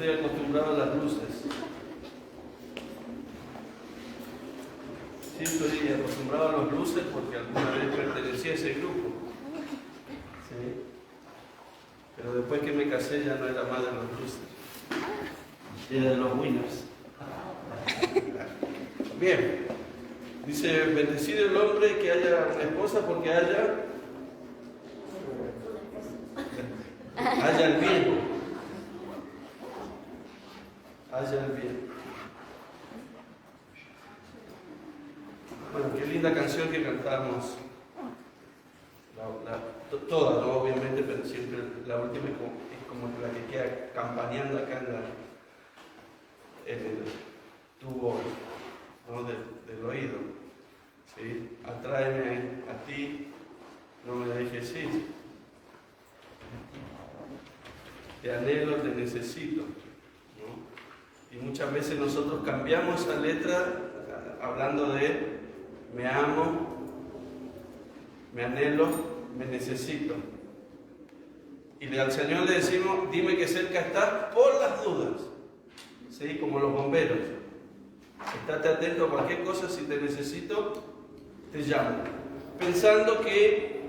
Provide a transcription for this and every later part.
estoy acostumbrado a las luces. Sí, estoy acostumbrado a las luces porque alguna vez pertenecía a ese grupo. ¿Sí? Pero después que me casé ya no era más de las luces. Era de los winners. Bien. Dice, bendecido el hombre que haya una esposa porque haya el bien. Haya el bien. Bueno, qué linda canción que cantamos. Todas, ¿no? Obviamente, pero siempre la última es como la que queda campaneando acá en el tubo, ¿no? del oído. ¿Sí? Atráeme a ti, no me dejes ir. Te anhelo, te necesito, ¿no? Y muchas veces nosotros cambiamos esa letra hablando de me amo, me anhelo, me necesito. Y al Señor le decimos, dime que cerca estás por las dudas. ¿Sí? Como los bomberos. Estate atento a cualquier cosa, si te necesito, te llamo. Pensando que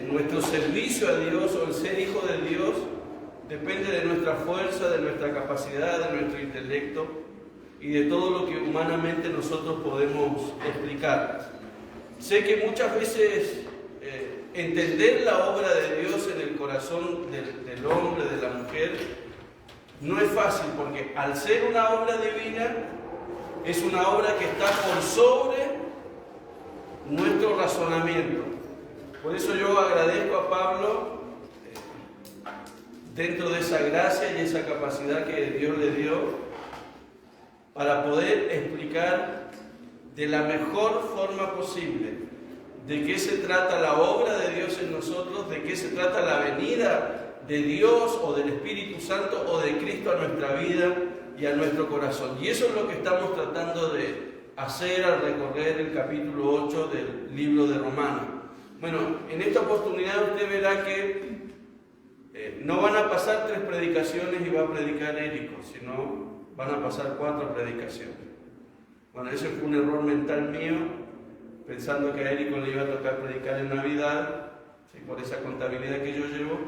nuestro servicio a Dios o el ser hijo de Dios depende de nuestra fuerza, de nuestra capacidad, de nuestro intelecto y de todo lo que humanamente nosotros podemos explicar. Sé que muchas veces entender la obra de Dios en el corazón del hombre, de la mujer, no es fácil porque al ser una obra divina, es una obra que está por sobre nuestro razonamiento. Por eso yo agradezco a Pablo dentro de esa gracia y esa capacidad que Dios le dio para poder explicar de la mejor forma posible de qué se trata la obra de Dios en nosotros, de qué se trata la venida de Dios o del Espíritu Santo o de Cristo a nuestra vida y a nuestro corazón. Y eso es lo que estamos tratando de hacer al recorrer el capítulo 8 del libro de Romanos. Bueno, en esta oportunidad usted verá que no van a pasar 3 predicaciones y va a predicar Érico, sino van a pasar 4 predicaciones. Bueno, ese fue un error mental mío, pensando que a Érico le iba a tocar predicar en Navidad, ¿sí? Por esa contabilidad que yo llevo.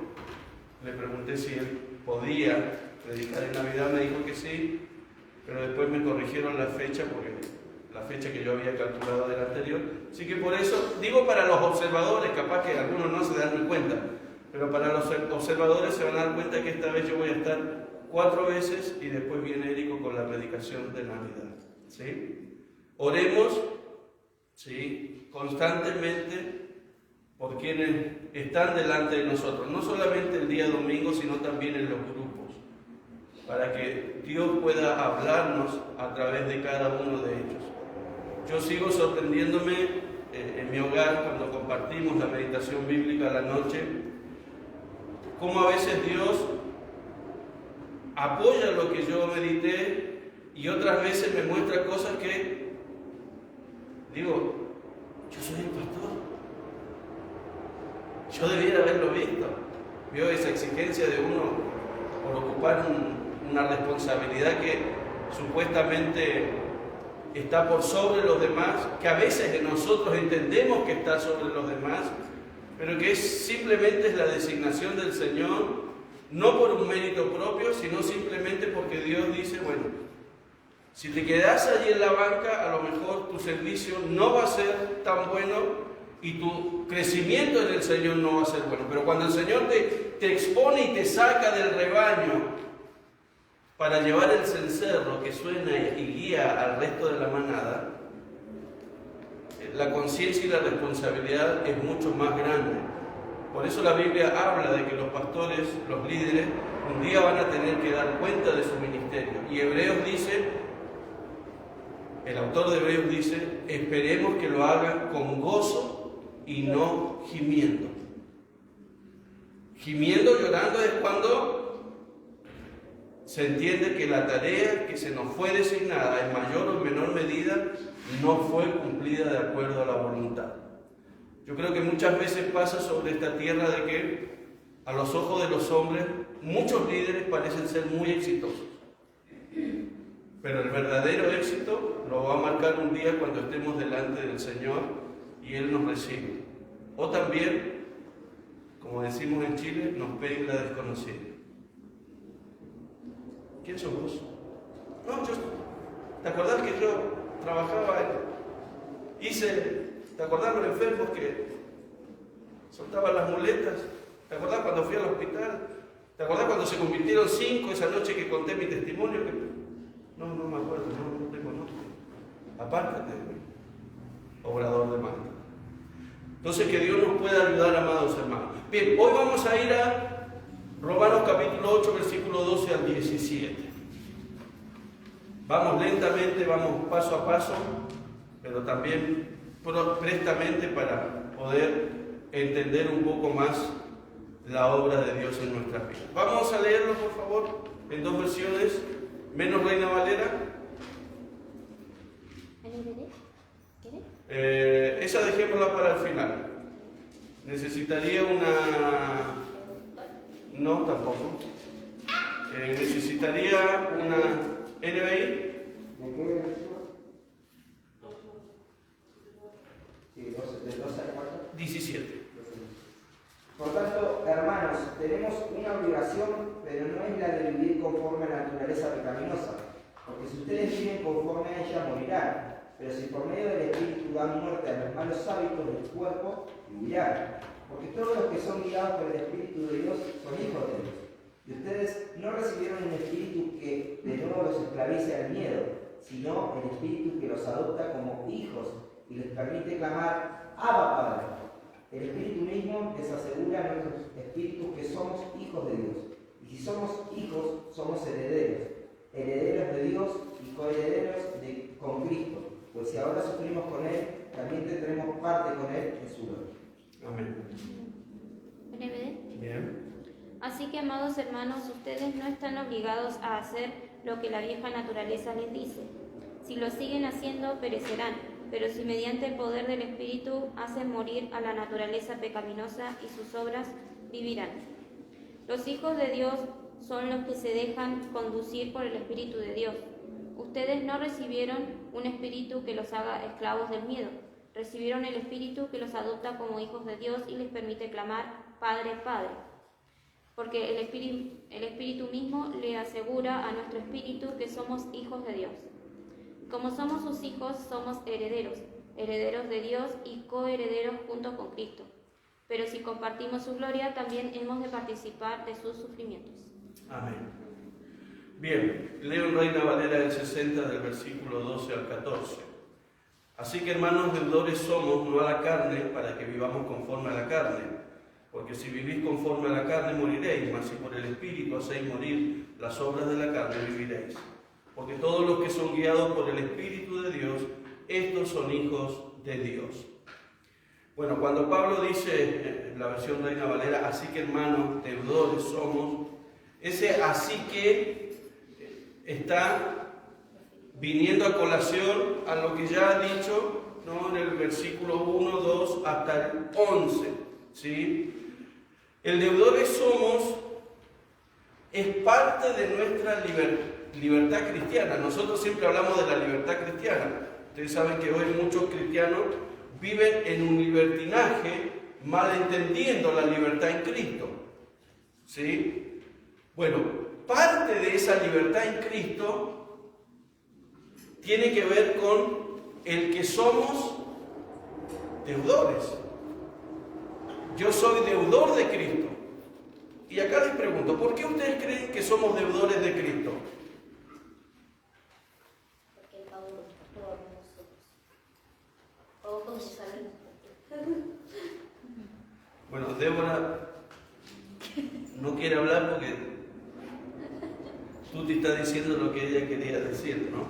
Le pregunté si él podía predicar en Navidad, me dijo que sí, pero después me corrigieron la fecha, porque la fecha que yo había calculado del anterior. Así que por eso, digo para los observadores, capaz que algunos no se dan ni cuenta, pero para los observadores se van a dar cuenta que esta vez yo voy a estar 4 veces y después viene Érico con la predicación de Navidad. ¿Sí? Oremos, ¿sí?, constantemente por quienes están delante de nosotros, no solamente el día domingo, sino también en los grupos, para que Dios pueda hablarnos a través de cada uno de ellos. Yo sigo sorprendiéndome en mi hogar cuando compartimos la meditación bíblica a la noche, cómo a veces Dios apoya lo que yo medité y otras veces me muestra cosas que digo, yo soy el pastor, yo debiera haberlo visto. Veo esa exigencia de uno por ocupar una responsabilidad que supuestamente está por sobre los demás, que a veces nosotros entendemos que está sobre los demás, pero que simplemente es la designación del Señor, no por un mérito propio, sino simplemente porque Dios dice, bueno, si te quedas allí en la banca, a lo mejor tu servicio no va a ser tan bueno y tu crecimiento en el Señor no va a ser bueno. Pero cuando el Señor te expone y te saca del rebaño para llevar el cencerro que suena y guía al resto de la manada, la conciencia y la responsabilidad es mucho más grande. Por eso la Biblia habla de que los pastores, los líderes, un día van a tener que dar cuenta de su ministerio. Y Hebreos dice, el autor de Hebreos dice, esperemos que lo hagan con gozo y no gimiendo. Gimiendo, llorando es cuando se entiende que la tarea que se nos fue designada en mayor o menor medida no fue cumplida de acuerdo a la voluntad. Yo creo que muchas veces pasa sobre esta tierra de que a los ojos de los hombres muchos líderes parecen ser muy exitosos. Pero el verdadero éxito lo va a marcar un día cuando estemos delante del Señor y Él nos recibe. O también, como decimos en Chile, nos pegue la desconocida. ¿Quién sos vos? No, ¿te acordás que yo trabajaba, ¿te acordás los enfermos que soltaban las muletas? ¿Te acordás cuando fui al hospital? ¿Te acordás cuando se convirtieron 5 esa noche que conté mi testimonio? No me acuerdo, no tengo nombre. Apártate de mí, obrador de Malta. Entonces, que Dios nos pueda ayudar, amados hermanos. Bien, hoy vamos a ir a Romanos capítulo 8, versículo 12 al 17. Vamos lentamente, vamos paso a paso, pero también prestamente para poder entender un poco más la obra de Dios en nuestras vidas. Vamos a leerlo, por favor, en 2 versiones, menos Reina Valera. Esa dejémosla para el final. Necesitaría una... No, tampoco. Necesitaría una NBI. 17. Por tanto, hermanos, tenemos una obligación, pero no es la de vivir conforme a la naturaleza pecaminosa, porque si ustedes viven conforme a ella, morirán. Pero si por medio del Espíritu dan muerte a los malos hábitos del cuerpo, vivirán. Porque todos los que son guiados por el Espíritu de Dios son hijos de Dios. Y ustedes no recibieron un espíritu que de nuevo los esclavice al miedo, sino el Espíritu que los adopta como hijos y les permite clamar: Abba, Padre. El Espíritu mismo les asegura a nuestros espíritus que somos hijos de Dios. Y si somos hijos, somos herederos, herederos de Dios y coherederos con Cristo. Pues si ahora sufrimos con Él, también tendremos parte con Él en su gloria. Amén. Bien. Así que, amados hermanos, ustedes no están obligados a hacer lo que la vieja naturaleza les dice. Si lo siguen haciendo, perecerán. Pero si mediante el poder del Espíritu hacen morir a la naturaleza pecaminosa y sus obras, vivirán. Los hijos de Dios son los que se dejan conducir por el Espíritu de Dios. Ustedes no recibieron un espíritu que los haga esclavos del miedo. Recibieron el Espíritu que los adopta como hijos de Dios y les permite clamar: Padre, Padre. Porque el Espíritu mismo le asegura a nuestro espíritu que somos hijos de Dios. Como somos sus hijos, somos herederos, herederos de Dios y coherederos junto con Cristo. Pero si compartimos su gloria, también hemos de participar de sus sufrimientos. Amén. Bien, leo en Reina Valera del 60, del versículo 12 al 14. Así que, hermanos, deudores somos, no a la carne, para que vivamos conforme a la carne. Porque si vivís conforme a la carne, moriréis, mas si por el Espíritu hacéis morir las obras de la carne, viviréis. Porque todos los que son guiados por el Espíritu de Dios, estos son hijos de Dios. Bueno, cuando Pablo dice, en la versión Reina Valera, así que, hermanos, deudores somos, ese así que está viniendo a colación a lo que ya ha dicho, ¿no?, en el versículo 1, 2 hasta el 11, ¿sí? El deudores somos es parte de nuestra libertad cristiana. Nosotros siempre hablamos de la libertad cristiana. Ustedes saben que hoy muchos cristianos viven en un libertinaje, malentendiendo la libertad en Cristo, ¿sí? Bueno, parte de esa libertad en Cristo tiene que ver con el que somos deudores. Yo soy deudor de Cristo. Y acá les pregunto, ¿por qué ustedes creen que somos deudores de Cristo? Porque Él pagó por nosotros. Pagó con su sangre. Bueno, Débora no quiere hablar porque tú te estás diciendo lo que ella quería decir, ¿no?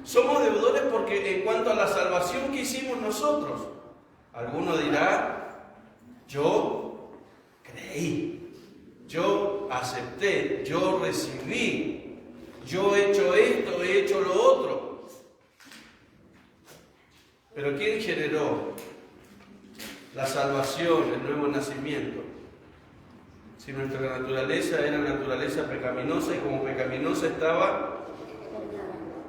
Somos deudores porque en cuanto a la salvación que hicimos nosotros, alguno dirá: yo creí, yo acepté, yo recibí, yo he hecho esto, he hecho lo otro. Pero ¿quién generó la salvación, el nuevo nacimiento? Si nuestra naturaleza era naturaleza pecaminosa y como pecaminosa estaba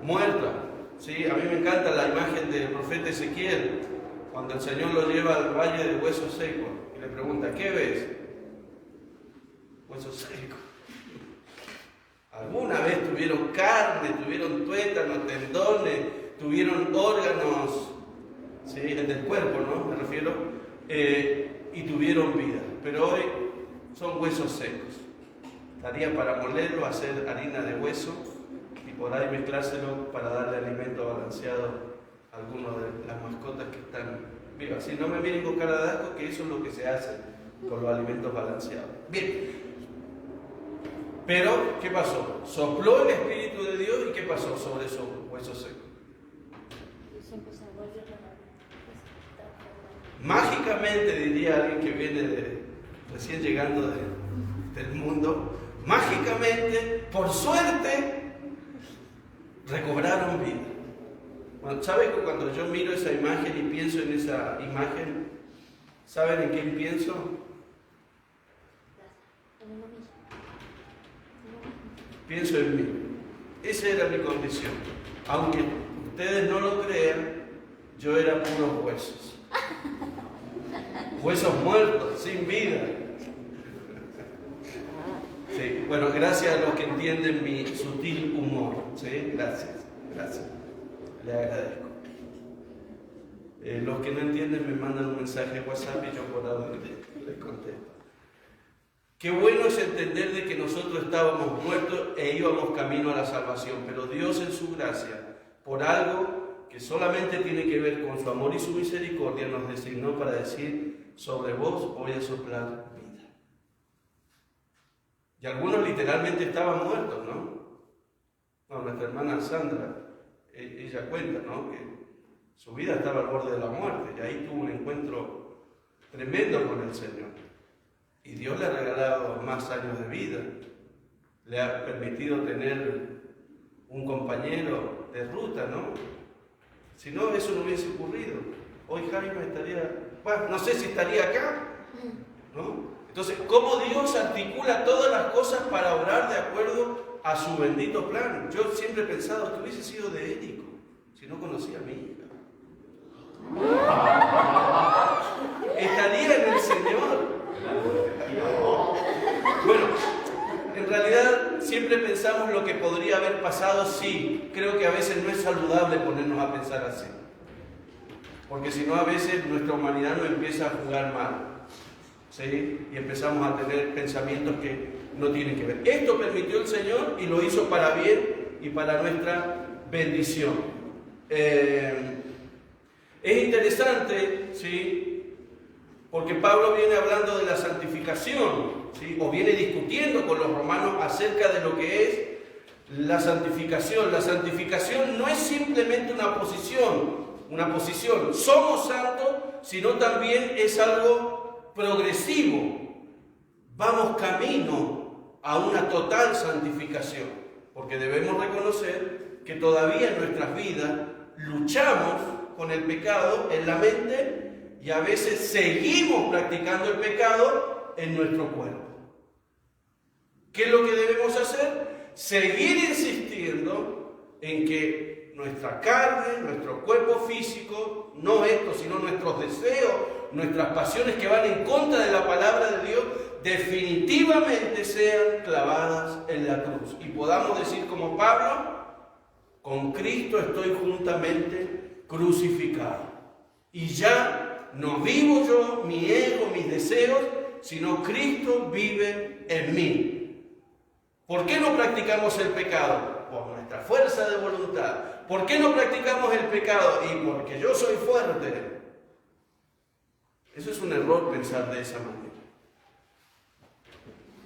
muerta. ¿Sí? A mí me encanta la imagen del profeta Ezequiel, cuando el Señor lo lleva al valle de huesos secos y le pregunta, ¿qué ves? Huesos secos. ¿Alguna vez tuvieron carne, tuvieron tuétanos, tendones, tuvieron órganos, ¿sí? Del cuerpo, ¿no? Me refiero, y tuvieron vida, pero hoy son huesos secos. Estaría para molerlo, hacer harina de hueso y por ahí mezclárselo para darle alimento balanceado a algunas de las mascotas que están vivas. Si no me miren con cara de asco, que eso es lo que se hace con los alimentos balanceados. Bien. Pero, ¿qué pasó? Sopló el Espíritu de Dios y ¿qué pasó sobre esos huesos secos? Mágicamente, diría alguien que viene recién llegando del mundo, mágicamente, por suerte, recobraron vida. Bueno, ¿saben que cuando yo miro esa imagen y pienso en esa imagen, ¿saben en quién pienso? Pienso en mí. Esa era mi condición. Aunque ustedes no lo crean, yo era puros huesos. Huesos muertos, sin vida. Sí, bueno, gracias a los que entienden mi sutil humor. ¿Sí? Gracias. Le agradezco. Los que no entienden me mandan un mensaje a WhatsApp y yo por ahora les contesto. Qué bueno es entender de que nosotros estábamos muertos e íbamos camino a la salvación, pero Dios en su gracia, por algo que solamente tiene que ver con su amor y su misericordia, nos designó para decir, sobre vos voy a soplar vida. Y algunos literalmente estaban muertos, ¿no? No, nuestra hermana Sandra, ella cuenta, ¿no? Que su vida estaba al borde de la muerte y ahí tuvo un encuentro tremendo con el Señor. Y Dios le ha regalado más años de vida, le ha permitido tener un compañero de ruta, ¿no? Si no, eso no hubiese ocurrido. Hoy Jaime estaría, bueno, no sé si estaría acá, ¿no? Entonces, ¿cómo Dios articula todas las cosas para obrar de acuerdo a su bendito plan? Yo siempre he pensado que hubiese sido de Érico, si no conocía a mi hija. Estaría en el Señor. Bueno, en realidad siempre pensamos lo que podría haber pasado, sí. Creo que a veces no es saludable ponernos a pensar así. Porque si no, a veces nuestra humanidad nos empieza a jugar mal. ¿Sí? Y empezamos a tener pensamientos que no tienen que ver. Esto permitió el Señor y lo hizo para bien y para nuestra bendición. Es interesante, ¿sí? Porque Pablo viene hablando de la santificación, ¿sí? O viene discutiendo con los romanos acerca de lo que es la santificación. La santificación no es simplemente una posición. Somos santos, sino también es algo progresivo. Vamos camino a una total santificación, porque debemos reconocer que todavía en nuestras vidas luchamos con el pecado en la mente y a veces seguimos practicando el pecado en nuestro cuerpo. ¿Qué es lo que debemos hacer? Seguir insistiendo en que nuestra carne, nuestro cuerpo físico, no esto, sino nuestros deseos, nuestras pasiones que van en contra de la palabra de Dios, definitivamente sean clavadas en la cruz. Y podamos decir como Pablo, con Cristo estoy juntamente crucificado. Y ya no vivo yo, mi ego, mis deseos, sino Cristo vive en mí. ¿Por qué no practicamos el pecado? Por nuestra fuerza de voluntad. ¿Por qué no practicamos el pecado? Y porque yo soy fuerte. Eso es un error pensar de esa manera.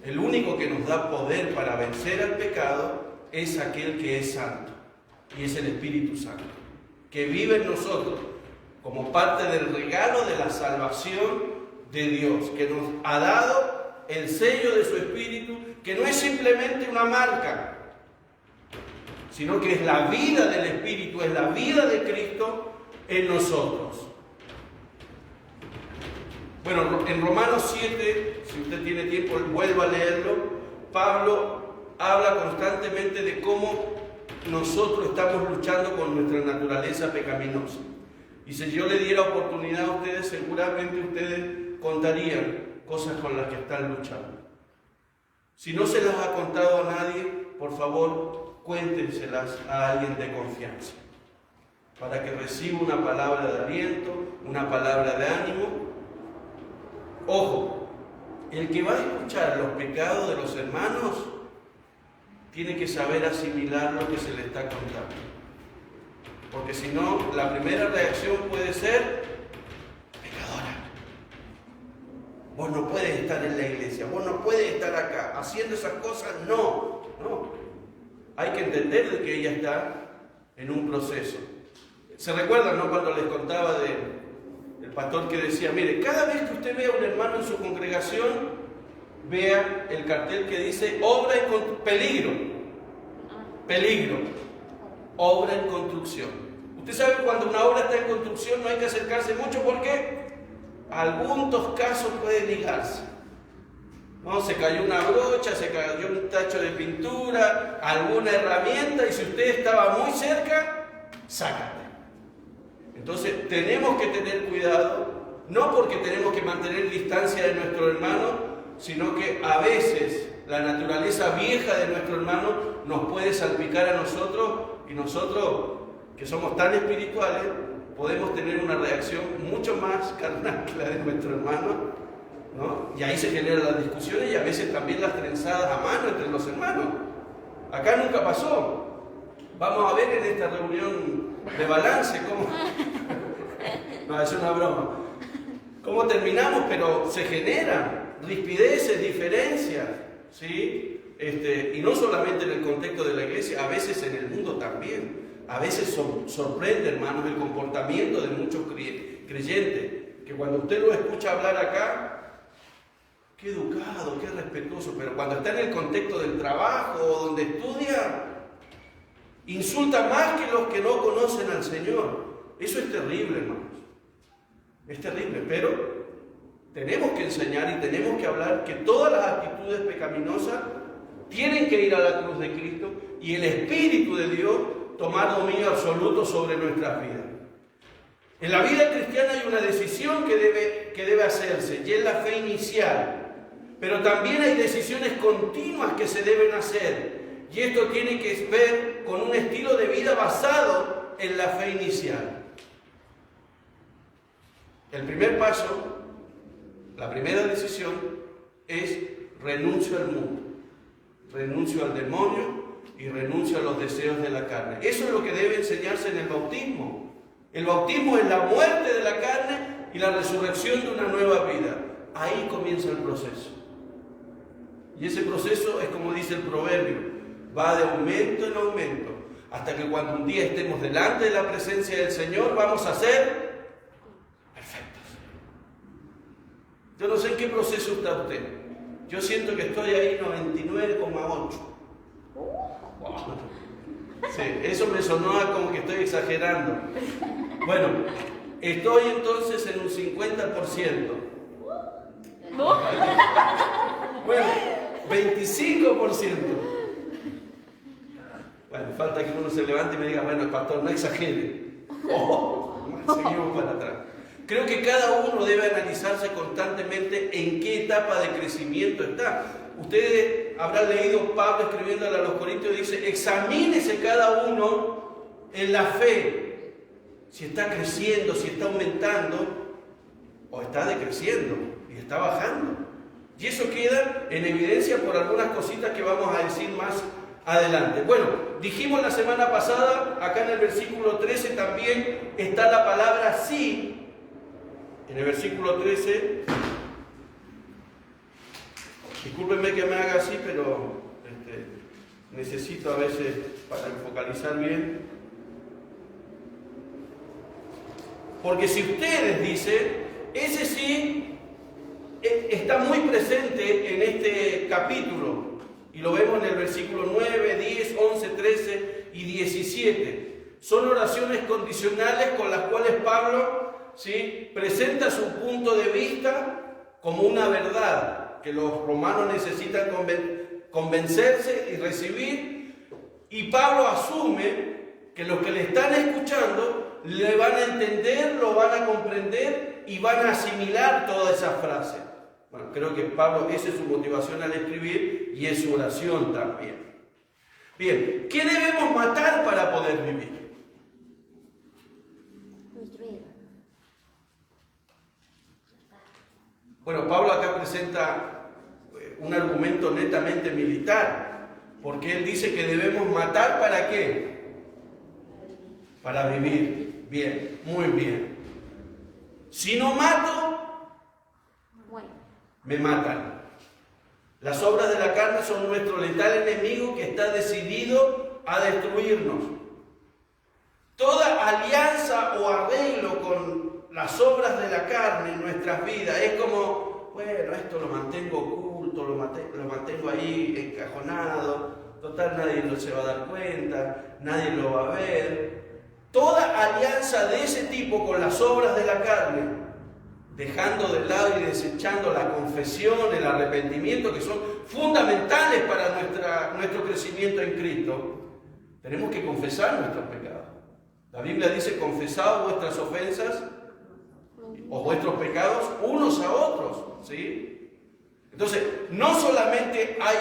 El único que nos da poder para vencer al pecado es aquel que es santo. Y es el Espíritu Santo, que vive en nosotros como parte del regalo de la salvación de Dios, que nos ha dado el sello de su Espíritu, que no es simplemente una marca, sino que es la vida del Espíritu, es la vida de Cristo en nosotros. Bueno, en Romanos 7, si usted tiene tiempo, vuelva a leerlo. Pablo habla constantemente de cómo nosotros estamos luchando con nuestra naturaleza pecaminosa. Y si yo le diera oportunidad a ustedes, seguramente ustedes contarían cosas con las que están luchando. Si no se las ha contado a nadie, por favor, cuéntenselas a alguien de confianza, para que reciba una palabra de aliento, una palabra de ánimo. Ojo, el que va a escuchar los pecados de los hermanos tiene que saber asimilar lo que se le está contando. Porque si no, la primera reacción puede ser: pecadora. Vos no puedes estar en la iglesia, vos no puedes estar acá haciendo esas cosas. No. Hay que entender de que ella está en un proceso. ¿Se recuerdan, no? Cuando les contaba del pastor que decía: mire, cada vez que usted vea a un hermano en su congregación, vea el cartel que dice obra en peligro, obra en construcción. Usted sabe que cuando una obra está en construcción no hay que acercarse mucho porque algunos casos puede ligarse. ¿No? Se cayó una brocha, se cayó un tacho de pintura, alguna herramienta, y si usted estaba muy cerca, sácate. Entonces tenemos que tener cuidado, no porque tenemos que mantener distancia de nuestro hermano, sino que a veces la naturaleza vieja de nuestro hermano nos puede salpicar a nosotros, y nosotros, que somos tan espirituales, podemos tener una reacción mucho más carnal que la de nuestro hermano, ¿no? Y ahí se generan las discusiones y a veces también las trenzadas a mano entre los hermanos. Acá nunca pasó. Vamos a ver en esta reunión de balance cómo... No, es una broma. Cómo terminamos, pero se generan rispideces, diferencias, ¿sí? Y no solamente en el contexto de la iglesia, a veces en el mundo también. A veces sorprende, hermanos, el comportamiento de muchos creyentes, que cuando usted lo escucha hablar acá, qué educado, qué respetuoso, pero cuando está en el contexto del trabajo o donde estudia, insulta más que los que no conocen al Señor. Eso es terrible, hermanos. Es terrible, pero tenemos que enseñar y tenemos que hablar que todas las actitudes pecaminosas tienen que ir a la cruz de Cristo y el Espíritu de Dios tomar dominio absoluto sobre nuestras vidas. En la vida cristiana hay una decisión que debe hacerse, y es la fe inicial. Pero también hay decisiones continuas que se deben hacer. Y esto tiene que ver con un estilo de vida basado en la fe inicial. El primer paso, la primera decisión, es renuncio al mundo, renuncio al demonio y renuncio a los deseos de la carne. Eso es lo que debe enseñarse en el bautismo. El bautismo es la muerte de la carne y la resurrección de una nueva vida. Ahí comienza el proceso. Y ese proceso es como dice el proverbio, va de aumento en aumento, hasta que cuando un día estemos delante de la presencia del Señor, vamos a ser perfectos. Yo no sé en qué proceso está usted. Yo siento que estoy ahí 99,8. Wow. Sí, eso me sonó como que estoy exagerando. Bueno, estoy entonces en un 50%. Bueno, 25%. Bueno, falta que uno se levante y me diga, bueno, pastor, no exagere. Seguimos para atrás. Creo que cada uno debe analizarse constantemente en qué etapa de crecimiento está. Ustedes habrán leído Pablo escribiéndole a los Corintios, dice, examínese cada uno en la fe, si está creciendo, si está aumentando, o está decreciendo y está bajando. Y eso queda en evidencia por algunas cositas que vamos a decir más adelante. Bueno, dijimos la semana pasada, acá en el versículo 13 también está la palabra sí. En el versículo 13, discúlpenme que me haga así, pero necesito a veces para focalizar bien. Porque si ustedes dicen, ese sí está muy presente en este capítulo, y lo vemos en el versículo 9, 10, 11, 13 y 17. Son oraciones condicionales con las cuales Pablo, ¿sí?, presenta su punto de vista como una verdad que los romanos necesitan convencerse y recibir, y Pablo asume que los que le están escuchando le van a entender, lo van a comprender y van a asimilar toda esa frase. Bueno, creo que Pablo, esa es su motivación al escribir y es su oración también. Bien, ¿qué debemos matar para poder vivir? Bueno, Pablo acá presenta un argumento netamente militar, porque él dice que debemos matar ¿para qué? Para vivir. Bien, muy bien. Si no mato, me matan. Las obras de la carne son nuestro letal enemigo que está decidido a destruirnos. Toda alianza o arreglo con las obras de la carne en nuestras vidas es como, bueno, esto lo mantengo oculto, lo mantengo ahí encajonado, total nadie no se va a dar cuenta, nadie lo va a ver. Toda alianza de ese tipo con las obras de la carne, dejando de lado y desechando la confesión, el arrepentimiento, que son fundamentales para nuestro crecimiento en Cristo, tenemos que confesar nuestros pecados. La Biblia dice, confesad vuestras ofensas o vuestros pecados unos a otros, ¿sí? Entonces, no solamente hay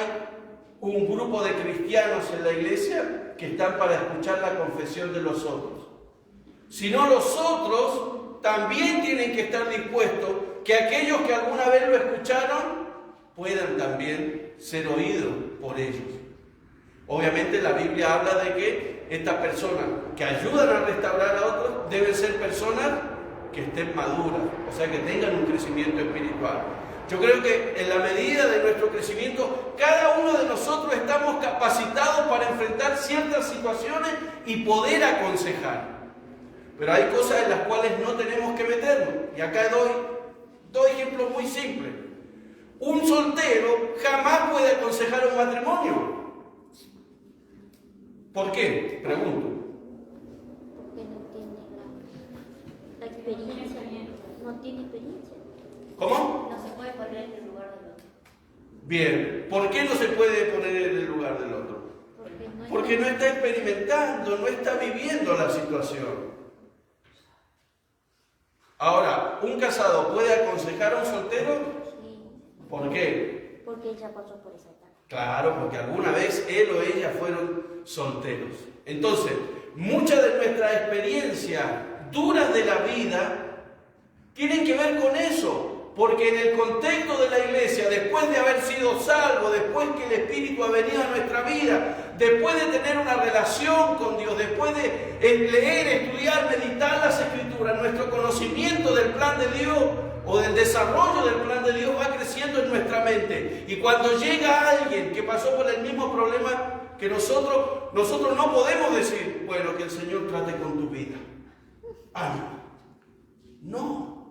un grupo de cristianos en la iglesia que están para escuchar la confesión de los otros, sino los otros también tienen que estar dispuestos que aquellos que alguna vez lo escucharon puedan también ser oídos por ellos. Obviamente la Biblia habla de que estas personas que ayudan a restaurar a otros deben ser personas que estén maduras, o sea, que tengan un crecimiento espiritual. Yo creo que en la medida de nuestro crecimiento, cada uno de nosotros estamos capacitados para enfrentar ciertas situaciones y poder aconsejar. Pero hay cosas en las cuales no tenemos que meternos. Y acá doy dos ejemplos muy simples. Un soltero jamás puede aconsejar un matrimonio. ¿Por qué? Pregunto. Porque no tiene la experiencia, no tiene experiencia. ¿Cómo? No se puede poner en el lugar del otro. Bien, ¿por qué no se puede poner en el lugar del otro? Porque no está experimentando, no está viviendo la situación. Ahora, ¿un casado puede aconsejar a un soltero? Sí. ¿Por qué? Porque ella pasó por esa etapa. Claro, porque alguna vez él o ella fueron solteros. Entonces, muchas de nuestras experiencias duras de la vida tienen que ver con eso. Porque en el contexto de la iglesia, después de haber sido salvo, después que el Espíritu ha venido a nuestra vida, después de tener una relación con Dios, después de leer, estudiar, meditar las Escrituras, nuestro conocimiento del plan de Dios o del desarrollo del plan de Dios va creciendo en nuestra mente. Y cuando llega alguien que pasó por el mismo problema que nosotros no podemos decir, bueno, que el Señor trate con tu vida. No.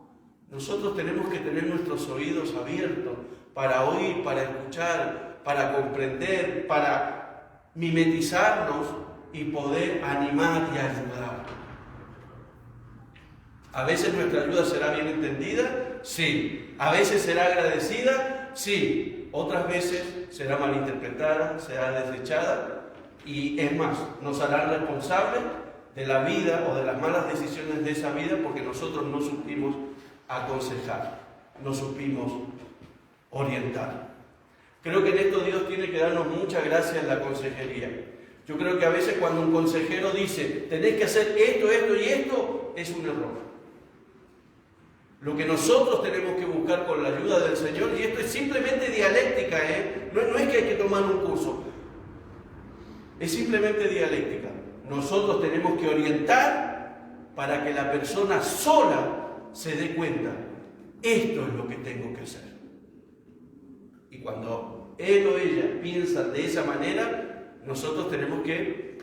Nosotros tenemos que tener nuestros oídos abiertos para oír, para escuchar, para comprender, para mimetizarnos y poder animar y ayudar. ¿A veces nuestra ayuda será bien entendida? Sí. ¿A veces será agradecida? Sí. Otras veces será malinterpretada, será desechada y es más, nos harán responsables de la vida o de las malas decisiones de esa vida porque nosotros no supimos aconsejar, no supimos orientar. Creo que en esto Dios tiene que darnos mucha gracia en la consejería. Yo creo que a veces cuando un consejero dice, tenés que hacer esto, esto y esto, es un error. Lo que nosotros tenemos que buscar con la ayuda del Señor, y esto es simplemente dialéctica, no es que hay que tomar un curso, es simplemente dialéctica. Nosotros tenemos que orientar para que la persona sola se dé cuenta, esto es lo que tengo que hacer. Y cuando él o ella piensa de esa manera, nosotros tenemos que...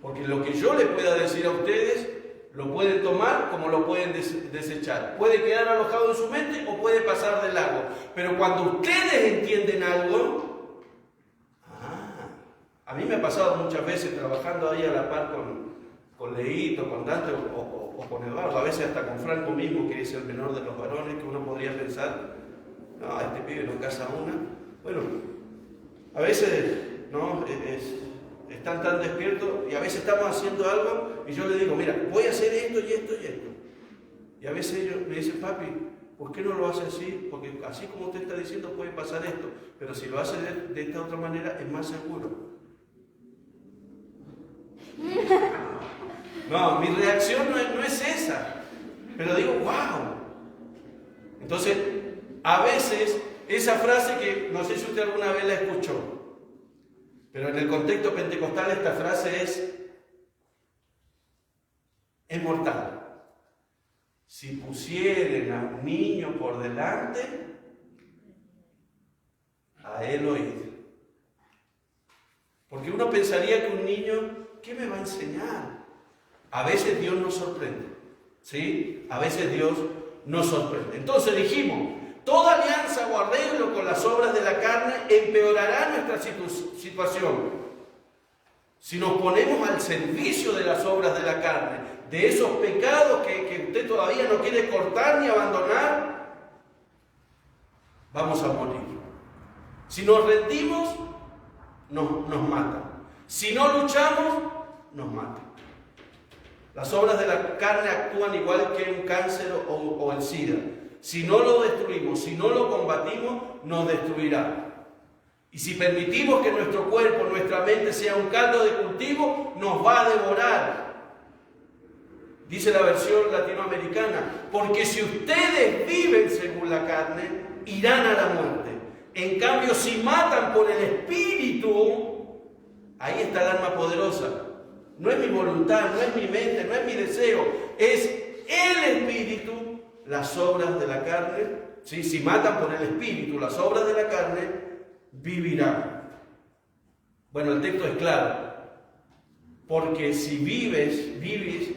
Porque lo que yo les pueda decir a ustedes, lo pueden tomar como lo pueden desechar. Puede quedar alojado en su mente o puede pasar de largo. Pero cuando ustedes entienden algo, A mí me ha pasado muchas veces trabajando ahí a la par con Leito, con Dante o con Eduardo, a veces hasta con Franco mismo, que es el menor de los varones, que uno podría pensar, no, este pibe no casa una. Bueno, a veces no están tan despiertos y a veces estamos haciendo algo y yo le digo, mira, voy a hacer esto y esto y esto. Y a veces ellos me dicen, papi, ¿por qué no lo hace así? Porque así como usted está diciendo puede pasar esto, pero si lo hace de esta otra manera es más seguro. No, mi reacción no es esa, pero digo, wow. Entonces, a veces, esa frase que no sé si usted alguna vez la escuchó, pero en el contexto pentecostal esta frase es mortal. Si pusieren a un niño por delante, a él oíd. Porque uno pensaría que un niño, ¿qué me va a enseñar? A veces Dios nos sorprende, ¿sí? A veces Dios nos sorprende. Entonces dijimos, toda alianza o arreglo con las obras de la carne empeorará nuestra situación. Si nos ponemos al servicio de las obras de la carne, de esos pecados que usted todavía no quiere cortar ni abandonar, vamos a morir. Si nos rendimos, nos matan. Si no luchamos, nos matan. Las obras de la carne actúan igual que un cáncer o el SIDA. Si no lo destruimos, si no lo combatimos, nos destruirá. Y si permitimos que nuestro cuerpo, nuestra mente sea un caldo de cultivo, nos va a devorar. Dice la versión latinoamericana, porque si ustedes viven según la carne, irán a la muerte. En cambio, si matan por el Espíritu, ahí está el arma poderosa. No es mi voluntad, no es mi mente, no es mi deseo, es el Espíritu, las obras de la carne. ¿Sí? Si matan por el Espíritu las obras de la carne, vivirán. Bueno, el texto es claro. Porque si vivís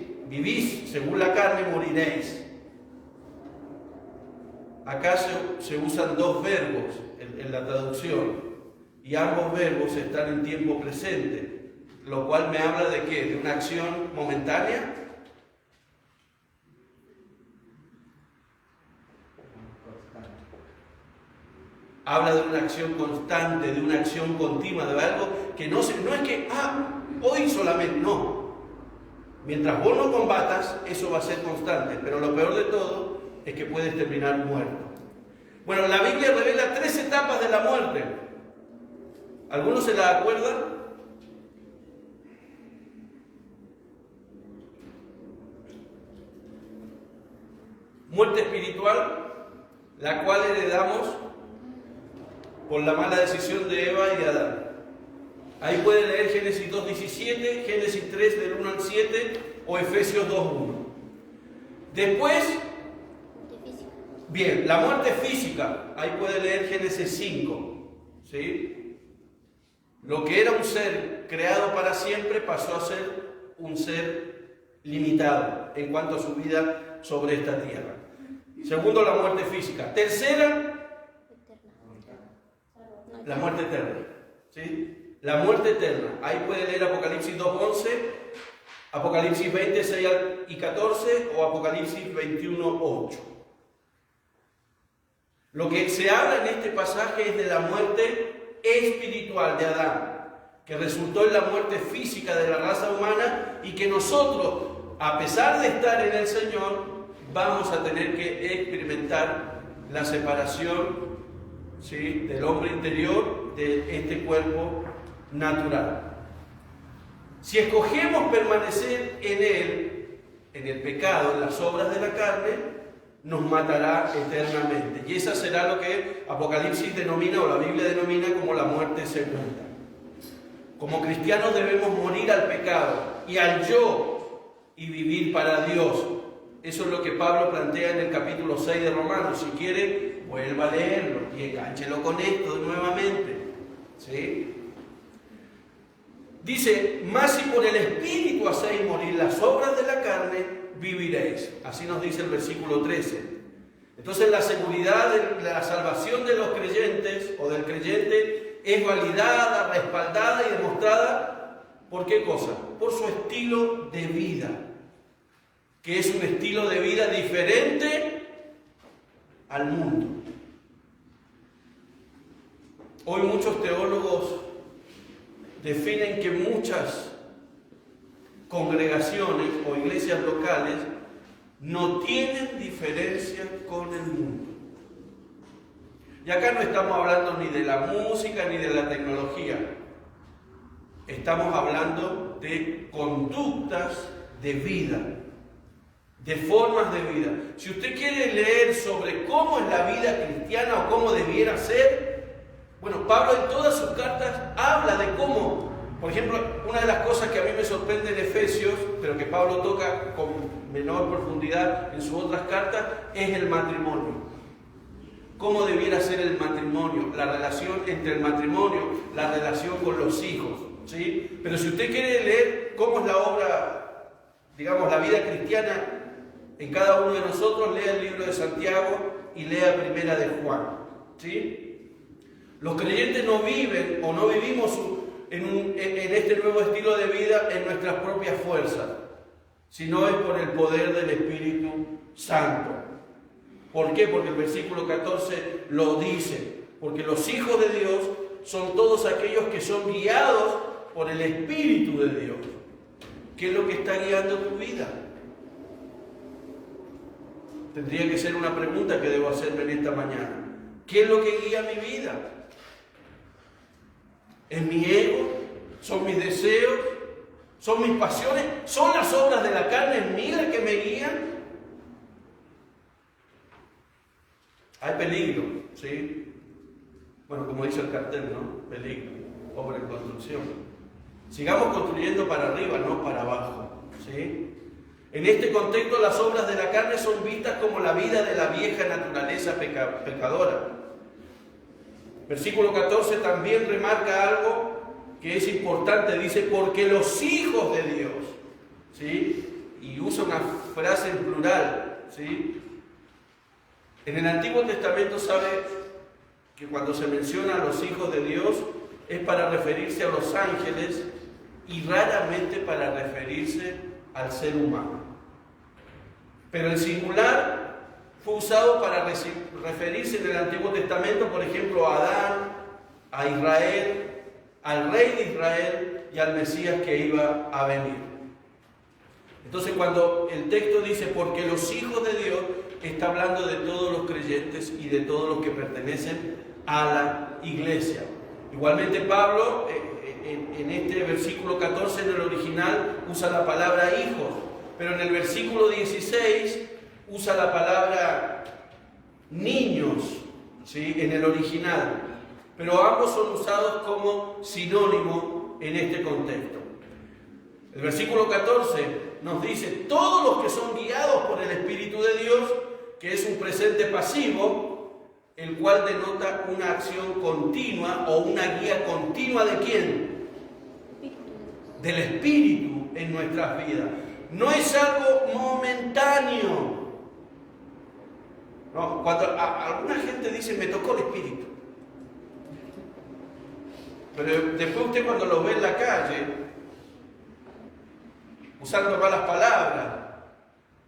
según la carne, moriréis. Acá se usan dos verbos en la traducción y ambos verbos están en tiempo presente, lo cual me habla de ¿qué? ¿De una acción momentánea? Habla de una acción constante, de una acción continua, de algo que no es que, hoy solamente, no. Mientras vos no combatas, eso va a ser constante, pero lo peor de todo es que puedes terminar muerto. Bueno, la Biblia revela 3 etapas de la muerte. ¿Algunos se la acuerdan? Muerte espiritual, la cual heredamos por la mala decisión de Eva y de Adán. Ahí puede leer Génesis 2:17, Génesis 3 del 1 al 7 o Efesios 2:1. Después, bien, la muerte física, ahí puede leer Génesis 5, ¿sí? Lo que era un ser creado para siempre pasó a ser un ser limitado en cuanto a su vida sobre esta tierra. Segundo, la muerte física. Tercera, la muerte eterna, ¿sí? La muerte eterna. Ahí puede leer Apocalipsis 2:11, Apocalipsis 20:6 y 14 o Apocalipsis 21:8. Lo que se habla en este pasaje es de la muerte espiritual de Adán, que resultó en la muerte física de la raza humana y que nosotros, a pesar de estar en el Señor, vamos a tener que experimentar la separación, ¿sí?, del hombre interior de este cuerpo natural. Si escogemos permanecer en él, en el pecado, en las obras de la carne, nos matará eternamente. Y esa será lo que Apocalipsis denomina, o la Biblia denomina, como la muerte segunda. Como cristianos debemos morir al pecado y al yo y vivir para Dios. Eso es lo que Pablo plantea en el capítulo 6 de Romanos. Si quiere, vuelva a leerlo y engánchelo con esto nuevamente, ¿sí? Dice, mas si por el Espíritu hacéis morir las obras de la carne, viviréis. Así nos dice el versículo 13. Entonces la seguridad de la salvación de los creyentes o del creyente es validada, respaldada y demostrada ¿por qué cosa? Por su estilo de vida, que es un estilo de vida diferente al mundo. Hoy muchos teólogos definen que muchas congregaciones o iglesias locales no tienen diferencia con el mundo. Y acá no estamos hablando ni de la música ni de la tecnología. Estamos hablando de conductas de vida, de formas de vida. Si usted quiere leer sobre cómo es la vida cristiana o cómo debiera ser, bueno, Pablo en todas sus cartas habla de cómo, por ejemplo, una de las cosas que a mí me sorprende en Efesios, pero que Pablo toca con menor profundidad en sus otras cartas, es el matrimonio. ¿Cómo debiera ser el matrimonio? La relación entre el matrimonio, la relación con los hijos, ¿sí? Pero si usted quiere leer cómo es la obra, digamos, la vida cristiana en cada uno de nosotros, lea el libro de Santiago y lea Primera de Juan, ¿sí? Los creyentes no viven o no vivimos en este nuevo estilo de vida en nuestras propias fuerzas, sino es por el poder del Espíritu Santo. ¿Por qué? Porque el versículo 14 lo dice. Porque los hijos de Dios son todos aquellos que son guiados por el Espíritu de Dios. ¿Qué es lo que está guiando tu vida? Tendría que ser una pregunta que debo hacerme en esta mañana. ¿Qué es lo que guía mi vida? ¿Es mi ego? ¿Son mis deseos? ¿Son mis pasiones? ¿Son las obras de la carne en mí las que me guían? Hay peligro, ¿sí? Bueno, como dice el cartel, ¿no? Peligro, obra en construcción. Sigamos construyendo para arriba, no para abajo, ¿sí? En este contexto, las obras de la carne son vistas como la vida de la vieja naturaleza pecadora. Versículo 14 también remarca algo que es importante, dice, porque los hijos de Dios, ¿sí? Y usa una frase en plural, ¿sí? En el Antiguo Testamento sabe que cuando se menciona a los hijos de Dios es para referirse a los ángeles y raramente para referirse al ser humano. Pero el singular fue usado para referirse en el Antiguo Testamento, por ejemplo, a Adán, a Israel, al rey de Israel y al Mesías que iba a venir. Entonces, cuando el texto dice, porque los hijos de Dios, está hablando de todos los creyentes y de todos los que pertenecen a la iglesia. Igualmente Pablo, en este versículo 14 en el original, usa la palabra hijos, pero en el versículo 16 usa la palabra niños, ¿sí? En el original. Pero ambos son usados como sinónimo en este contexto. El versículo 14 nos dice, todos los que son guiados por el Espíritu de Dios, que es un presente pasivo, el cual denota una acción continua o una guía continua ¿de quién? Del Espíritu en nuestras vidas. No es algo momentáneo. No, cuando alguna gente dice, me tocó el Espíritu. Pero después usted cuando lo ve en la calle, usando malas palabras,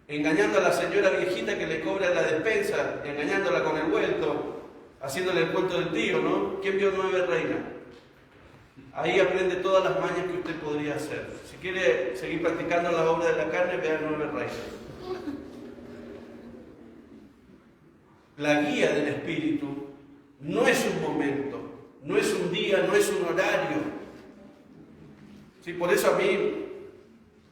engañando a la señora viejita que le cobra la despensa, engañándola con el vuelto, haciéndole el cuento del tío, ¿no? ¿Quién vio 9 reinas? Ahí aprende todas las mañas que usted podría hacer. Si quiere seguir practicando la obra de la carne, vea 9 reinas. La guía del Espíritu no es un momento, no es un día, no es un horario. ¿Sí? Por eso a mí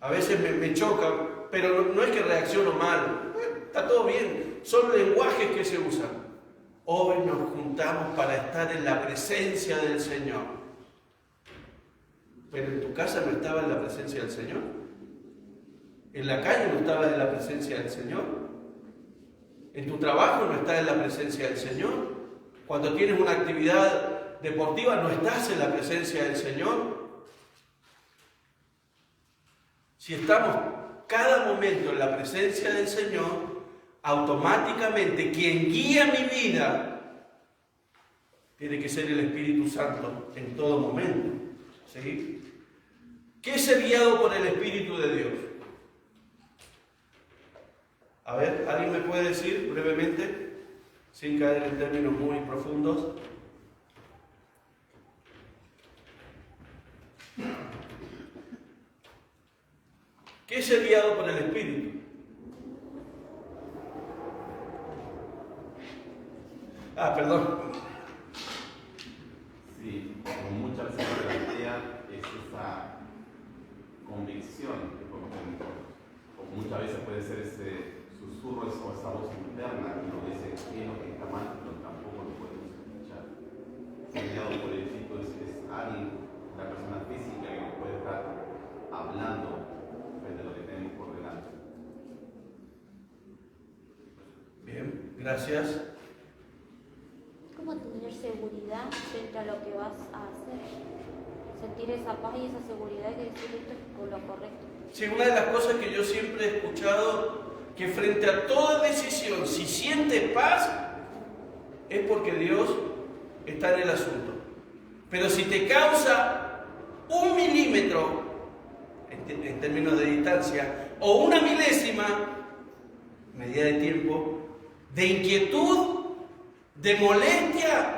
a veces me choca, pero no es que reacciono mal, está todo bien, son lenguajes que se usan. Hoy nos juntamos para estar en la presencia del Señor. Pero en tu casa no estaba en la presencia del Señor. En la calle no estaba en la presencia del Señor. En tu trabajo no estás en la presencia del Señor. Cuando tienes una actividad deportiva no estás en la presencia del Señor. Si estamos cada momento en la presencia del Señor, automáticamente quien guía mi vida tiene que ser el Espíritu Santo en todo momento. ¿Sí? ¿Qué es ser guiado por el Espíritu de Dios? A ver, ¿alguien me puede decir brevemente, sin caer en términos muy profundos? ¿Qué es ser guiado por el Espíritu? Perdón. Sí, como muchas veces se plantea es esa convicción que podemos tener nosotros. O muchas veces puede ser ese susurro o esa voz interna que nos dice qué es lo que está mal, pero tampoco lo podemos escuchar. Ser guiado por el Espíritu es alguien, una persona física que nos puede estar hablando frente a lo que tenemos por delante. Bien, gracias. ¿Cómo tener seguridad frente a lo que vas a hacer? Sentir esa paz y esa seguridad de decir esto es lo correcto. Sí, una de las cosas que yo siempre he escuchado, que frente a toda decisión, si sientes paz, es porque Dios está en el asunto. Pero si te causa 1 milímetro, en términos de distancia, o 1 milésima, medida de tiempo, de inquietud, de molestia,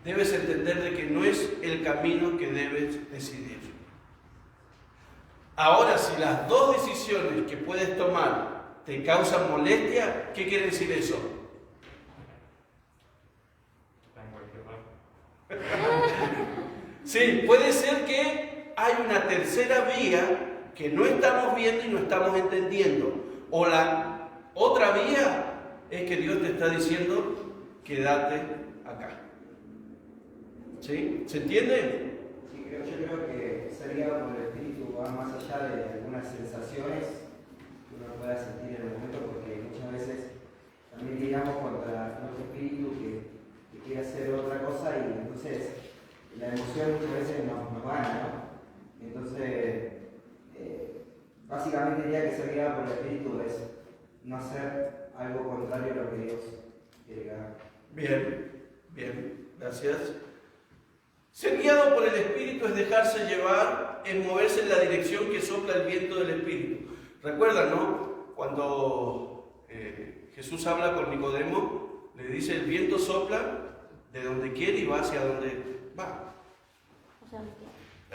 debes entender de que no es el camino que debes decidir. Ahora, si las 2 decisiones que puedes tomar te causan molestia, ¿qué quiere decir eso? Sí, puede ser que hay una tercera vía que no estamos viendo y no estamos entendiendo. O la otra vía es que Dios te está diciendo, quédate acá. ¿Sí? ¿Se entiende? Sí, yo creo que ser guiado por el Espíritu va más allá de algunas sensaciones que uno pueda sentir en el momento, porque muchas veces también lidiamos contra nuestro espíritu que quiere hacer otra cosa y entonces la emoción muchas veces nos gana, ¿no? Entonces, básicamente diría que ser guiado por el Espíritu es no hacer algo contrario a lo que Dios quiere que haga. Bien, bien, gracias. Ser guiado por el Espíritu es dejarse llevar, es moverse en la dirección que sopla el viento del Espíritu. ¿Recuerdan, no? Cuando Jesús habla con Nicodemo, le dice, el viento sopla de donde quiere y va hacia donde va.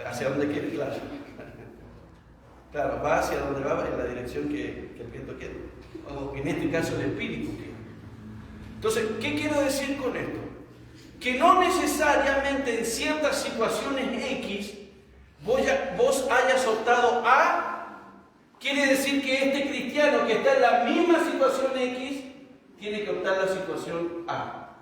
Hacia donde quiere, claro. Claro, va hacia donde va en la dirección que el viento quiere. O en este caso el Espíritu quiere. Entonces, ¿qué quiero decir con esto? Que no necesariamente en ciertas situaciones X vos hayas optado A, quiere decir que este cristiano que está en la misma situación X tiene que optar la situación A.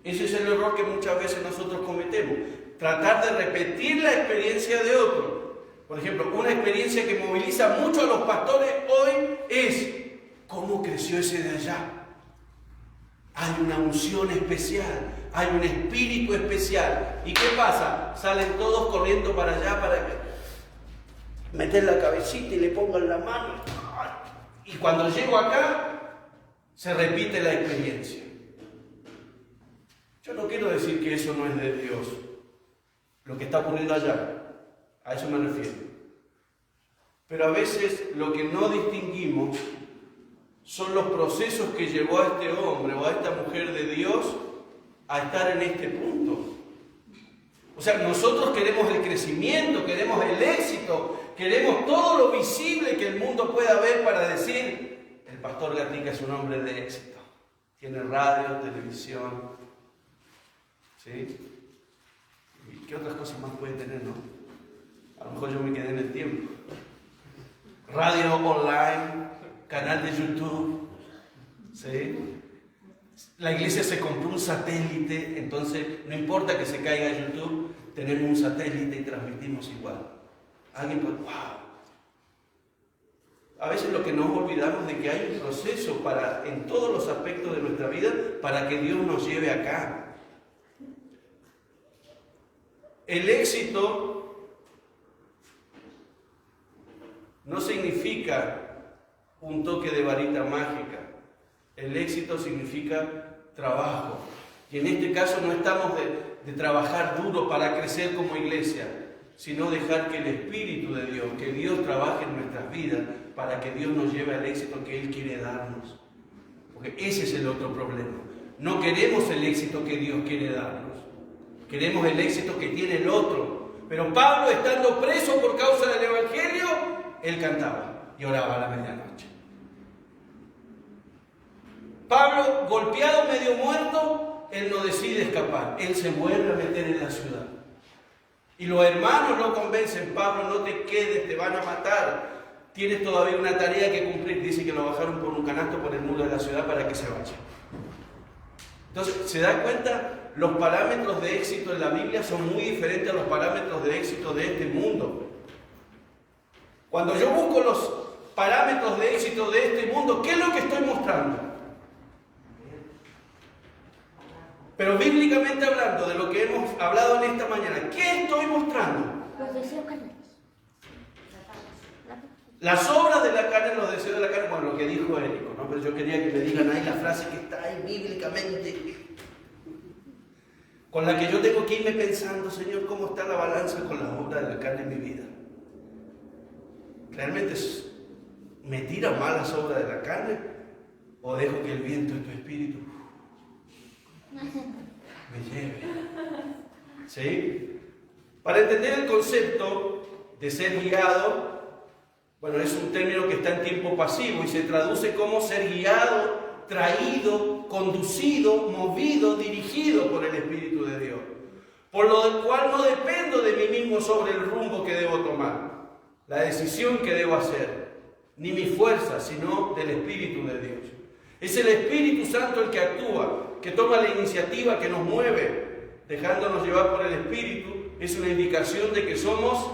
Ese es el error que muchas veces nosotros cometemos. Tratar de repetir la experiencia de otro. Por ejemplo, una experiencia que moviliza mucho a los pastores hoy es cómo creció ese de allá. Hay una unción especial, hay un espíritu especial. ¿Y qué pasa? Salen todos corriendo para allá para meter la cabecita y le pongan la mano. Y cuando llego acá, se repite la experiencia. Yo no quiero decir que eso no es de Dios, lo que está ocurriendo allá. A eso me refiero. Pero a veces lo que no distinguimos son los procesos que llevó a este hombre o a esta mujer de Dios a estar en este punto. O sea, nosotros queremos el crecimiento, queremos el éxito, queremos todo lo visible que el mundo pueda ver para decir, el pastor Gatica es un hombre de éxito. Tiene radio, televisión, ¿sí? ¿Y qué otras cosas más puede tener, no? A lo mejor yo me quedé en el tiempo. Radio online, canal de YouTube, ¿sí? La iglesia se compró un satélite, entonces no importa que se caiga YouTube, tenemos un satélite y transmitimos igual. Alguien puede, wow. A veces lo que nos olvidamos de que hay un proceso para, en todos los aspectos de nuestra vida, para que Dios nos lleve acá. El éxito no significa un toque de varita mágica. El éxito significa trabajo. Y en este caso no estamos de trabajar duro para crecer como iglesia, sino dejar que el Espíritu de Dios, que Dios trabaje en nuestras vidas para que Dios nos lleve al éxito que Él quiere darnos. Porque ese es el otro problema. No queremos el éxito que Dios quiere darnos. Queremos el éxito que tiene el otro. Pero Pablo, estando preso por causa del Evangelio, él cantaba y oraba a la medianoche. Pablo, golpeado, medio muerto, él no decide escapar. Él se vuelve a meter en la ciudad. Y los hermanos lo convencen: Pablo, no te quedes, te van a matar. Tienes todavía una tarea que cumplir. Dice que lo bajaron por un canasto por el muro de la ciudad para que se vaya. Entonces, ¿se da cuenta? Los parámetros de éxito en la Biblia son muy diferentes a los parámetros de éxito de este mundo. Cuando yo busco los parámetros de éxito de este mundo, ¿qué es lo que estoy mostrando? Pero bíblicamente hablando, de lo que hemos hablado en esta mañana, ¿qué estoy mostrando? Los deseos carnales. Las obras de la carne, los deseos de la carne, bueno, lo que dijo Érico, ¿no? Pero yo quería que me digan ahí la frase que está ahí bíblicamente, con la que yo tengo que irme pensando: Señor, ¿cómo está la balanza con las obras de la carne en mi vida? ¿Realmente me tira mal las obras de la carne? ¿O dejo que el viento de tu espíritu me lleve? ¿Sí? Para entender el concepto de ser guiado, bueno, es un término que está en tiempo pasivo y se traduce como ser guiado, traído, conducido, movido, dirigido por el Espíritu de Dios. Por lo cual no dependo de mí mismo sobre el rumbo que debo tomar, la decisión que debo hacer, ni mi fuerza, sino del Espíritu de Dios. Es el Espíritu Santo el que actúa, que toma la iniciativa, que nos mueve, dejándonos llevar por el Espíritu. Es una indicación de que somos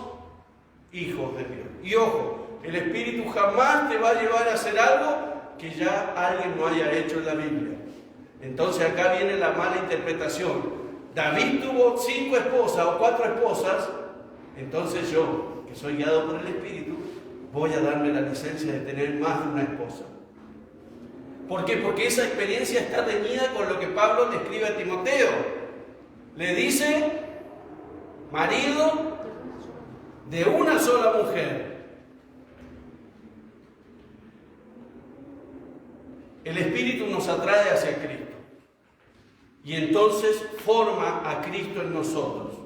hijos de Dios. Y ojo, el Espíritu jamás te va a llevar a hacer algo que ya alguien no haya hecho en la Biblia. Entonces acá viene la mala interpretación. David tuvo 5 esposas o 4 esposas, entonces yo, que soy guiado por el Espíritu, voy a darme la licencia de tener más de una esposa. ¿Por qué? Porque esa experiencia está reñida con lo que Pablo le escribe a Timoteo. Le dice: marido de una sola mujer. El Espíritu nos atrae hacia Cristo y entonces forma a Cristo en nosotros.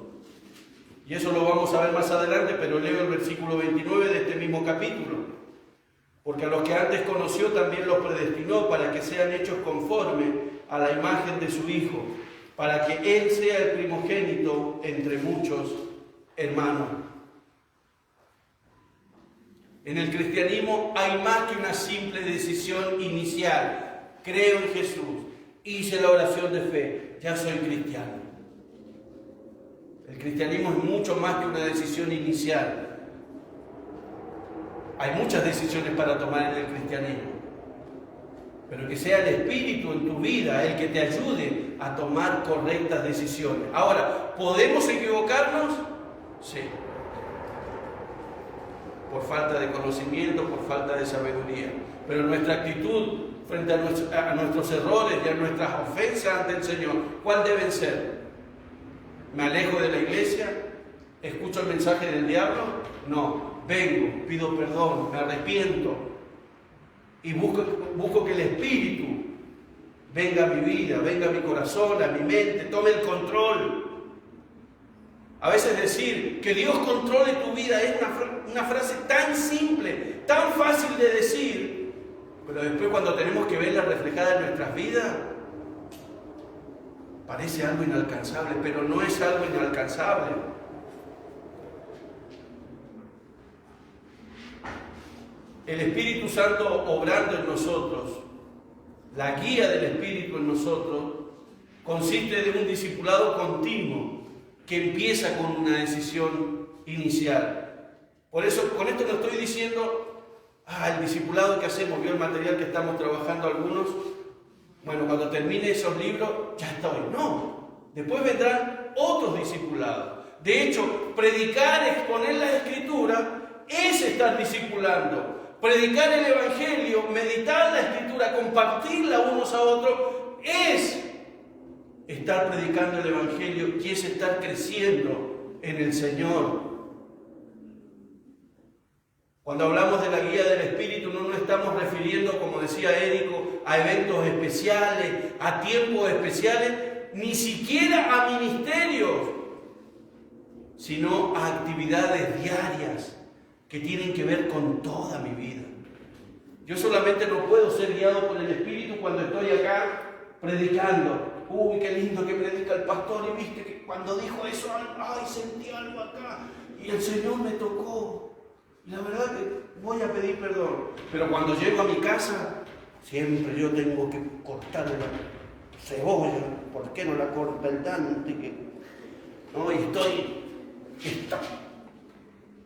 Y eso lo vamos a ver más adelante, pero leo el versículo 29 de este mismo capítulo. Porque a los que antes conoció también los predestinó para que sean hechos conforme a la imagen de su Hijo, para que Él sea el primogénito entre muchos hermanos. En el cristianismo hay más que una simple decisión inicial. Creo en Jesús, hice la oración de fe, ya soy cristiano. El cristianismo es mucho más que una decisión inicial. Hay muchas decisiones para tomar en el cristianismo, pero que sea el Espíritu en tu vida el que te ayude a tomar correctas decisiones. Ahora, ¿podemos equivocarnos? Sí. Por falta de conocimiento, por falta de sabiduría. Pero nuestra actitud frente a nuestros errores y a nuestras ofensas ante el Señor, ¿cuál deben ser? ¿Me alejo de la iglesia? ¿Escucho el mensaje del diablo? No, vengo, pido perdón, me arrepiento y busco que el Espíritu venga a mi vida, venga a mi corazón, a mi mente, tome el control. A veces decir que Dios controle tu vida es una frase tan simple, tan fácil de decir, pero después cuando tenemos que verla reflejada en nuestras vidas, parece algo inalcanzable, pero no es algo inalcanzable. El Espíritu Santo obrando en nosotros, la guía del Espíritu en nosotros, consiste de un discipulado continuo que empieza con una decisión inicial. Por eso, con esto no estoy diciendo, el discipulado que hacemos, vio el material que estamos trabajando algunos, bueno, cuando termine esos libros, ya estoy. No, después vendrán otros discipulados. De hecho, predicar, exponer la Escritura, es estar discipulando. Predicar el Evangelio, meditar la Escritura, compartirla unos a otros, es estar predicando el Evangelio y es estar creciendo en el Señor. Cuando hablamos de la guía del Espíritu no nos estamos refiriendo, como decía Érico, a eventos especiales, a tiempos especiales, ni siquiera a ministerios, sino a actividades diarias que tienen que ver con toda mi vida. Yo solamente no puedo ser guiado por el Espíritu cuando estoy acá predicando. Uy, qué lindo que predica el pastor, y viste que cuando dijo eso, ay, sentí algo acá y el Señor me tocó. Y la verdad que voy a pedir perdón. Pero cuando llego a mi casa, siempre yo tengo que cortar la cebolla. ¿Por qué no la corta el Dante? No, y estoy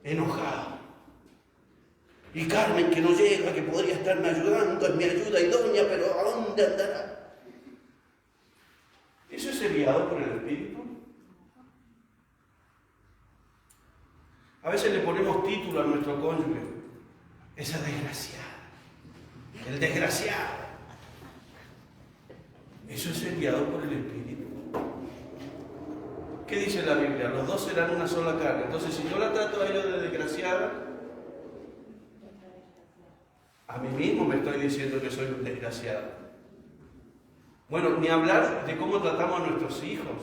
enojado. Y Carmen, que no llega, que podría estarme ayudando, es mi ayuda idónea, pero ¿a dónde andará? ¿Eso es guiado por el Espíritu? A veces le ponemos título a nuestro cónyuge, esa desgraciada, el desgraciado. Eso es guiado por el Espíritu. ¿Qué dice la Biblia? Los dos serán una sola carne. Entonces, si yo la trato a ella de desgraciada, a mí mismo me estoy diciendo que soy un desgraciado. Bueno, ni hablar de cómo tratamos a nuestros hijos.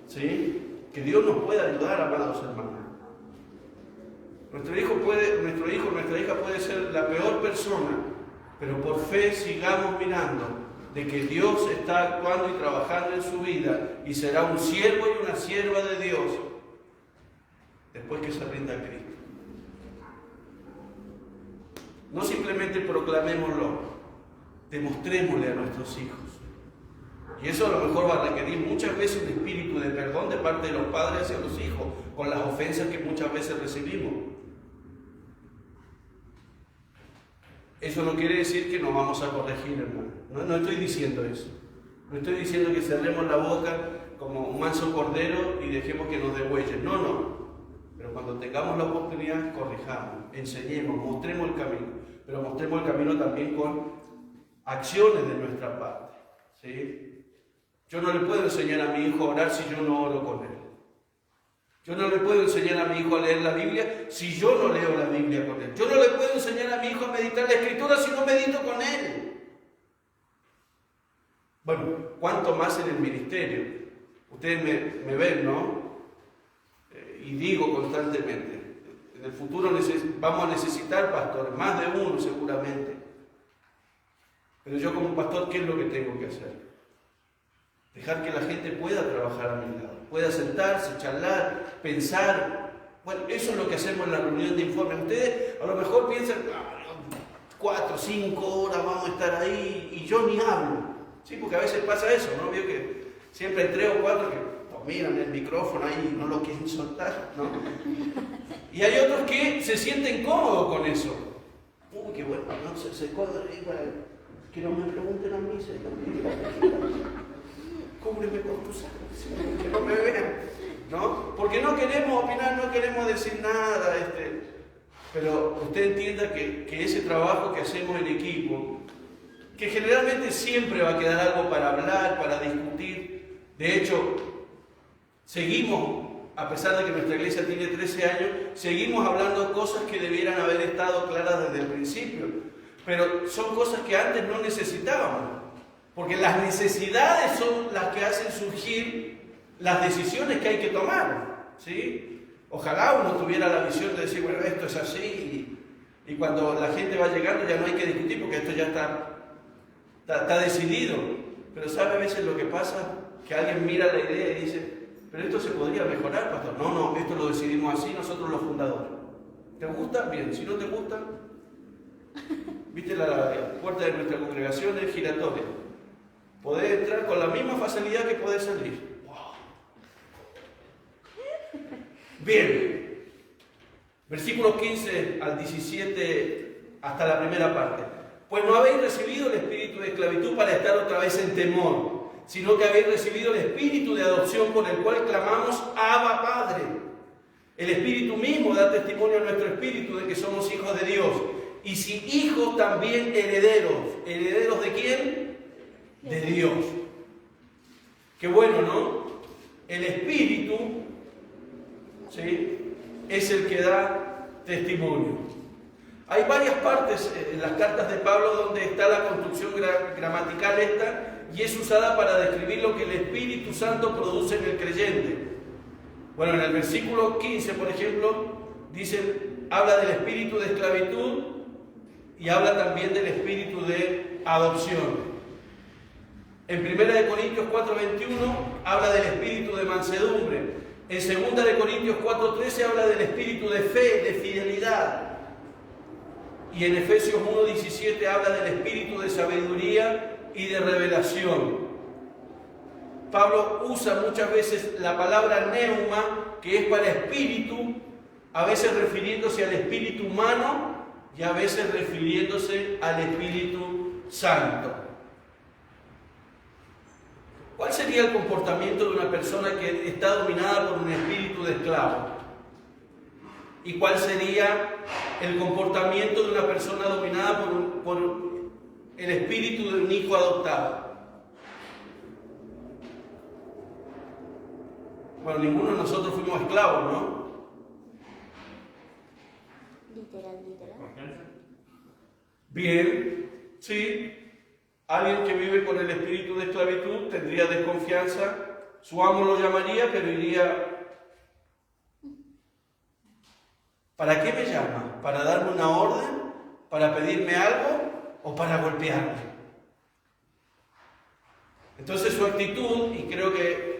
¿Sí? Que Dios nos pueda ayudar, amados hermanos. Nuestra hija puede ser la peor persona, pero por fe sigamos mirando de que Dios está actuando y trabajando en su vida y será un siervo y una sierva de Dios después que se rinda a Cristo. No simplemente proclamémoslo, demostrémosle a nuestros hijos. Y eso a lo mejor va a requerir muchas veces un espíritu de perdón de parte de los padres hacia los hijos, con las ofensas que muchas veces recibimos. Eso no quiere decir que nos vamos a corregir, hermano. No estoy diciendo eso. No estoy diciendo que cerremos la boca como un manso cordero y dejemos que nos degüellen. No. Pero cuando tengamos la oportunidad, corrijamos, enseñemos, mostremos el camino. Pero mostremos el camino también con acciones de nuestra parte. ¿Sí? Yo no le puedo enseñar a mi hijo a orar si yo no oro con él. Yo no le puedo enseñar a mi hijo a leer la Biblia si yo no leo la Biblia con él. Yo no le puedo enseñar a mi hijo a meditar la Escritura si no medito con él. Bueno, ¿cuánto más en el ministerio? Ustedes me ven, ¿no? Y digo constantemente, en el futuro vamos a necesitar pastores, más de uno seguramente. Pero yo como pastor, ¿qué es lo que tengo que hacer? Dejar que la gente pueda trabajar a mi lado, pueda sentarse, charlar, pensar. Bueno, eso es lo que hacemos en la reunión de informes. Ustedes a lo mejor piensan, 4 o 5 horas vamos a estar ahí y yo ni hablo. Sí, porque a veces pasa eso, ¿no? Veo que siempre hay 3 o 4 que miran el micrófono ahí y no lo quieren soltar, ¿no? Y hay otros que se sienten cómodos con eso. Uy, qué bueno, no se acuerdan ahí para que no me pregunten a mí, Señor. Cúbreme con tu sangre, que no me vean, ¿no? Porque no queremos opinar, no queremos decir nada, pero usted entienda que ese trabajo que hacemos en equipo, que generalmente siempre va a quedar algo para hablar, para discutir. De hecho, seguimos, a pesar de que nuestra iglesia tiene 13 años, seguimos hablando cosas que debieran haber estado claras desde el principio, pero son cosas que antes no necesitábamos. Porque las necesidades son las que hacen surgir las decisiones que hay que tomar, ¿sí? Ojalá uno tuviera la visión de decir, bueno, esto es así, y cuando la gente va llegando ya no hay que discutir porque esto ya está decidido. Pero ¿sabe a veces lo que pasa? Que alguien mira la idea y dice, pero esto se podría mejorar, pastor. No, esto lo decidimos así nosotros los fundadores. ¿Te gusta? Bien. Si no te gusta, viste la puerta de nuestra congregación es giratoria. Podés entrar con la misma facilidad que podés salir. ¡Wow! Bien. Versículos 15 al 17 hasta la primera parte. Pues no habéis recibido el espíritu de esclavitud para estar otra vez en temor, sino que habéis recibido el espíritu de adopción por el cual clamamos Abba Padre. El espíritu mismo da testimonio a nuestro espíritu de que somos hijos de Dios. Y si hijos, también herederos. ¿Herederos de quién? de Dios. Qué bueno, ¿no? El Espíritu, ¿sí?, es el que da testimonio. Hay varias partes en las cartas de Pablo donde está la construcción gramatical esta y es usada para describir lo que el Espíritu Santo produce en el creyente. Bueno, en el versículo 15, por ejemplo, habla del espíritu de esclavitud y habla también del espíritu de adopción. En 1 Corintios 4:21 habla del espíritu de mansedumbre. En 2 Corintios 4:13 habla del espíritu de fe, de fidelidad. Y en Efesios 1:17 habla del espíritu de sabiduría y de revelación. Pablo usa muchas veces la palabra neuma, que es para espíritu, a veces refiriéndose al espíritu humano y a veces refiriéndose al Espíritu Santo. ¿Cuál sería el comportamiento de una persona que está dominada por un espíritu de esclavo? ¿Y cuál sería el comportamiento de una persona dominada por el espíritu de un hijo adoptado? Bueno, ninguno de nosotros fuimos esclavos, ¿no? Literal. Bien, sí. Alguien que vive con el espíritu de esclavitud tendría desconfianza. Su amo lo llamaría, pero iría: ¿para qué me llama? ¿Para darme una orden? ¿Para pedirme algo? ¿O para golpearme? Entonces su actitud, y creo que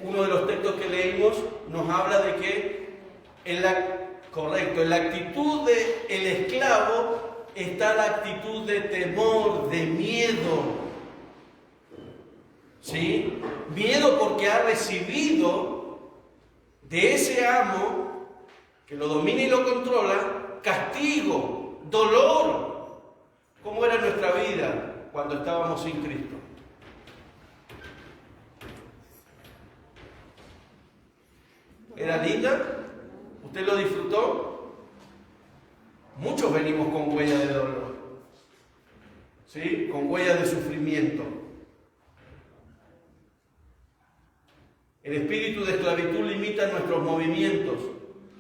uno de los textos que leímos nos habla de que en la actitud del esclavo está la actitud de temor, de miedo. ¿Sí? Miedo porque ha recibido de ese amo que lo domina y lo controla castigo, dolor. ¿Cómo era nuestra vida cuando estábamos sin Cristo? ¿Era linda? ¿Usted lo disfrutó? Muchos venimos con huella de dolor, ¿sí? Con huella de sufrimiento. El espíritu de esclavitud limita nuestros movimientos,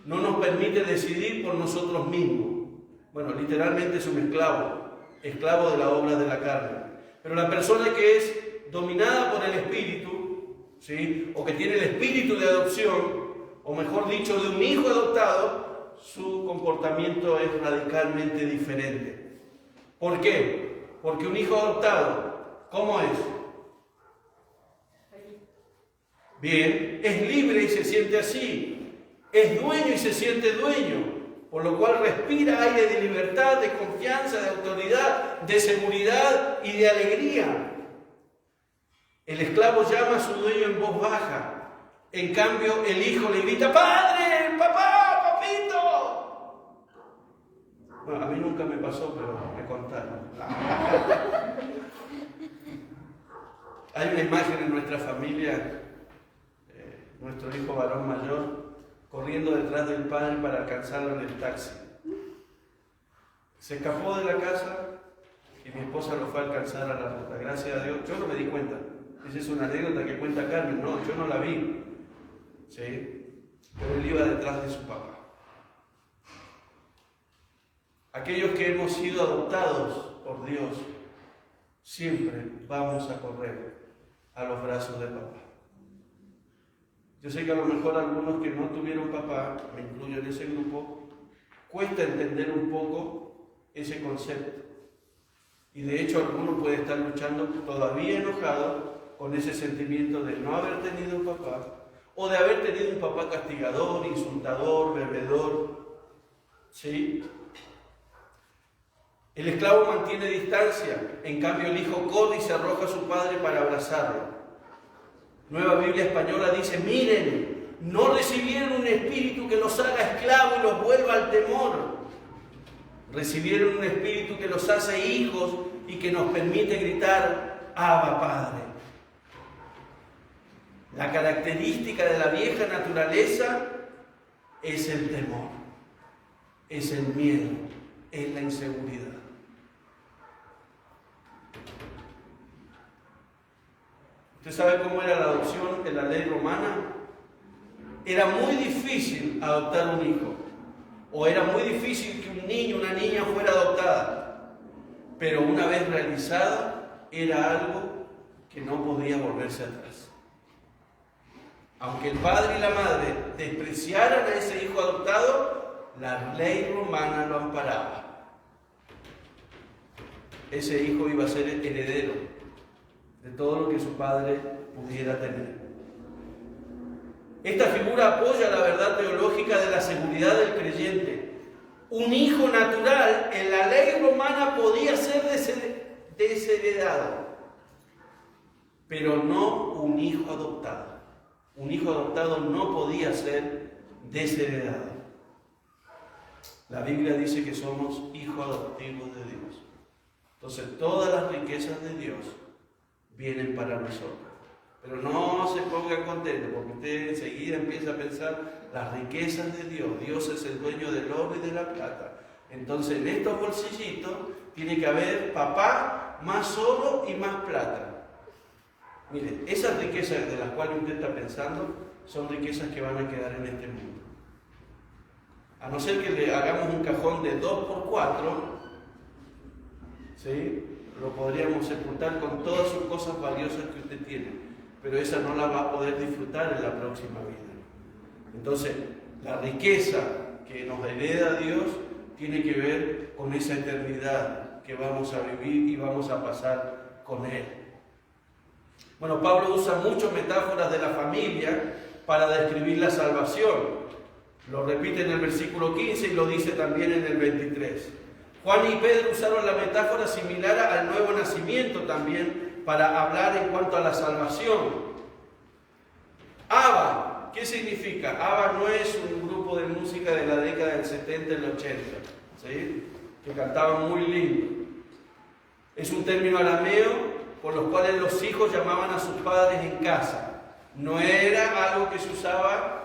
no nos permite decidir por nosotros mismos. Bueno, literalmente es un esclavo de la obra de la carne. Pero la persona que es dominada por el espíritu, ¿sí?, o que tiene el espíritu de adopción, o mejor dicho, de un hijo adoptado, su comportamiento es radicalmente diferente. ¿Por qué? Porque un hijo adoptado, ¿cómo es? Bien, es libre y se siente así. Es dueño y se siente dueño, por lo cual respira aire de libertad, de confianza, de autoridad, de seguridad y de alegría. El esclavo llama a su dueño en voz baja. En cambio, el hijo le grita: ¡Padre! ¡Papá! ¡Papito! Bueno, a mí nunca me pasó, pero me contaron. Hay una imagen en nuestra familia, nuestro hijo varón mayor, corriendo detrás del padre para alcanzarlo en el taxi. Se escapó de la casa y mi esposa lo fue a alcanzar a la ruta. Gracias a Dios, yo no me di cuenta. Esa es una anécdota que cuenta Carmen. No, yo no la vi. ¿Sí? Pero él iba detrás de su papá. Aquellos que hemos sido adoptados por Dios, siempre vamos a correr a los brazos de papá. Yo sé que a lo mejor algunos que no tuvieron papá, me incluyo en ese grupo, cuesta entender un poco ese concepto. Y de hecho alguno puede estar luchando todavía enojado con ese sentimiento de no haber tenido un papá, o de haber tenido un papá castigador, insultador, bebedor. ¿Sí? El esclavo mantiene distancia, en cambio el hijo corre y se arroja a su padre para abrazarlo. Nueva Biblia Española dice: miren, no recibieron un espíritu que los haga esclavos y los vuelva al temor. Recibieron un espíritu que los hace hijos y que nos permite gritar: Abba, Padre. La característica de la vieja naturaleza es el temor, es el miedo, es la inseguridad. ¿Usted sabe cómo era la adopción en la ley romana? Era muy difícil adoptar un hijo, o era muy difícil que un niño, una niña fuera adoptada, pero una vez realizada era algo que no podía volverse atrás. Aunque el padre y la madre despreciaran a ese hijo adoptado, la ley romana lo amparaba. Ese hijo iba a ser el heredero de todo lo que su padre pudiera tener. Esta figura apoya la verdad teológica de la seguridad del creyente. Un hijo natural en la ley romana podía ser desheredado, pero no un hijo adoptado. Un hijo adoptado no podía ser desheredado. La Biblia dice que somos hijos adoptivos de Dios. Entonces todas las riquezas de Dios vienen para nosotros. Pero no se ponga contento, porque usted enseguida empieza a pensar las riquezas de Dios. Dios es el dueño del oro y de la plata. Entonces en estos bolsillitos tiene que haber papá, más oro y más plata. Mire, esas riquezas de las cuales usted está pensando son riquezas que van a quedar en este mundo. A no ser que le hagamos un cajón de 2x4, ¿sí? Lo podríamos sepultar con todas sus cosas valiosas que usted tiene, pero esa no la va a poder disfrutar en la próxima vida. Entonces, la riqueza que nos hereda Dios tiene que ver con esa eternidad que vamos a vivir y vamos a pasar con Él. Bueno, Pablo usa muchas metáforas de la familia para describir la salvación. Lo repite en el versículo 15 y lo dice también en el 23. Juan y Pedro usaron la metáfora similar al nuevo nacimiento también para hablar en cuanto a la salvación. Abba, ¿qué significa? Abba no es un grupo de música de la década del 70 y el 80, ¿sí? Que cantaban muy lindo. Es un término arameo por los cuales los hijos llamaban a sus padres en casa. No era algo que se usaba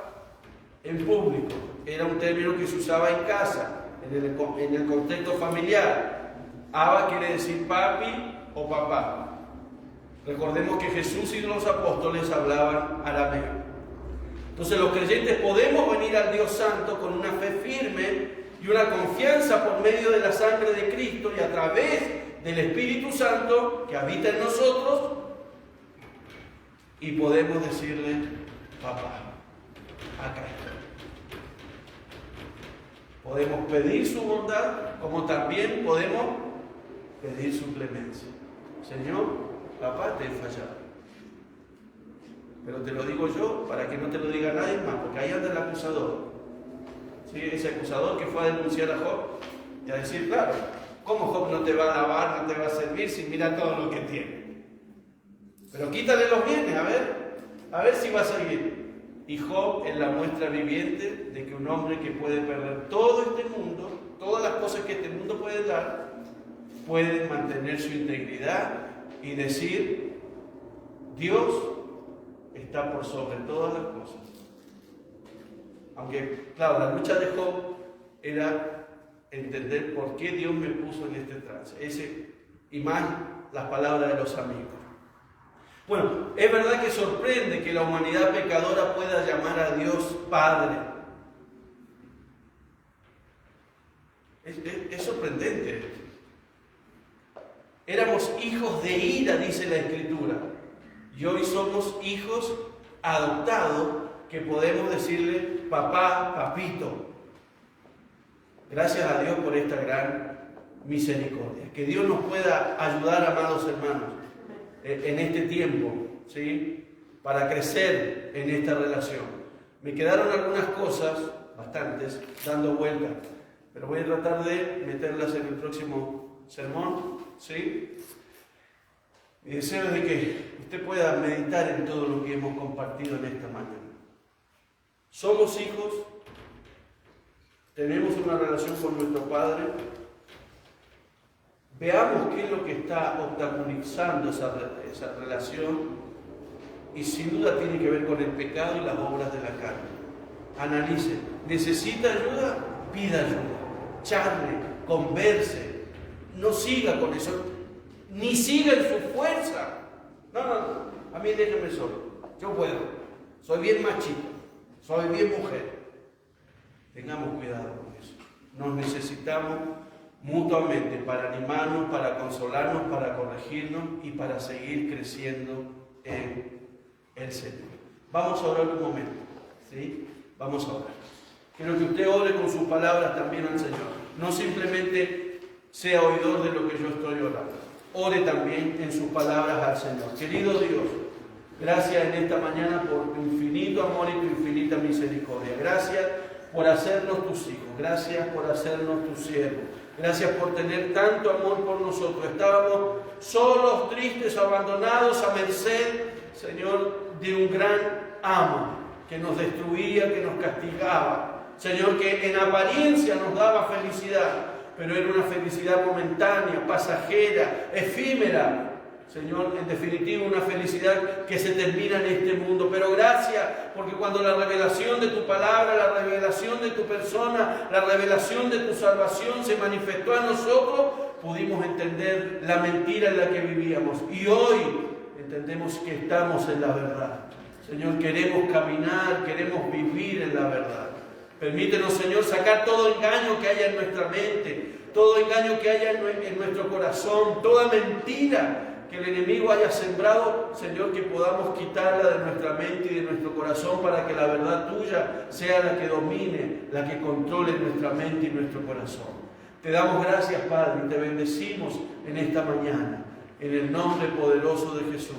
en público, era un término que se usaba en casa, en el contexto familiar. Abba quiere decir papi o papá. Recordemos que Jesús y los apóstoles hablaban arameo. Entonces los creyentes podemos venir al Dios Santo con una fe firme y una confianza por medio de la sangre de Cristo y a través del Espíritu Santo que habita en nosotros, y podemos decirle, papá, acá estoy. Podemos pedir su bondad, como también podemos pedir su clemencia. Señor, papá, te he fallado. Pero te lo digo yo para que no te lo diga nadie más, porque ahí anda el acusador. ¿Sí? Ese acusador que fue a denunciar a Job y a decir, claro, ¿cómo Job no te va a alabar, no te va a servir si mira todo lo que tiene? Pero quítale los bienes, a ver si va a seguir. Y Job es la muestra viviente de que un hombre que puede perder todo este mundo, todas las cosas que este mundo puede dar, puede mantener su integridad y decir, Dios está por sobre todas las cosas. Aunque, claro, la lucha de Job era entender por qué Dios me puso en este trance. Y más las palabras de los amigos. Bueno, es verdad que sorprende que la humanidad pecadora pueda llamar a Dios Padre. Es sorprendente. Éramos hijos de ira, dice la Escritura. Y hoy somos hijos adoptados que podemos decirle papá, papito. Gracias a Dios por esta gran misericordia. Que Dios nos pueda ayudar, amados hermanos, en este tiempo, ¿sí? Para crecer en esta relación. Me quedaron algunas cosas, bastantes, dando vueltas, pero voy a tratar de meterlas en el próximo sermón, ¿sí? Mi deseo es de que usted pueda meditar en todo lo que hemos compartido en esta mañana. Somos hijos, tenemos una relación con nuestro Padre. Veamos qué es lo que está obstaculizando esa relación, y sin duda tiene que ver con el pecado y las obras de la carne. Analice. ¿Necesita ayuda? Pida ayuda. Charle, converse. No siga con eso. Ni siga en su fuerza. No. a mí déjenme solo, yo puedo, soy bien machito, soy bien mujer. Tengamos cuidado con eso. Nos necesitamos mutuamente para animarnos, para consolarnos, para corregirnos y para seguir creciendo en el Señor. Vamos a orar un momento, ¿sí? Vamos a orar. Quiero que usted ore con sus palabras también al Señor. No simplemente sea oidor de lo que yo estoy orando. Ore también en sus palabras al Señor. Querido Dios, gracias en esta mañana por tu infinito amor y tu infinita misericordia. Gracias por hacernos tus hijos. Gracias por hacernos tus siervos. Gracias por tener tanto amor por nosotros. Estábamos solos, tristes, abandonados, a merced, Señor, de un gran amo que nos destruía, que nos castigaba. Señor, que en apariencia nos daba felicidad, pero era una felicidad momentánea, pasajera, efímera. Señor, en definitiva, una felicidad que se termina en este mundo. Pero gracias, porque cuando la revelación de tu palabra, la revelación de tu persona, la revelación de tu salvación se manifestó a nosotros, pudimos entender la mentira en la que vivíamos. Y hoy entendemos que estamos en la verdad. Señor, queremos caminar, queremos vivir en la verdad. Permítenos, Señor, sacar todo engaño que haya en nuestra mente, todo engaño que haya en nuestro corazón, toda mentira que el enemigo haya sembrado, Señor, que podamos quitarla de nuestra mente y de nuestro corazón para que la verdad tuya sea la que domine, la que controle nuestra mente y nuestro corazón. Te damos gracias, Padre, y te bendecimos en esta mañana, en el nombre poderoso de Jesús.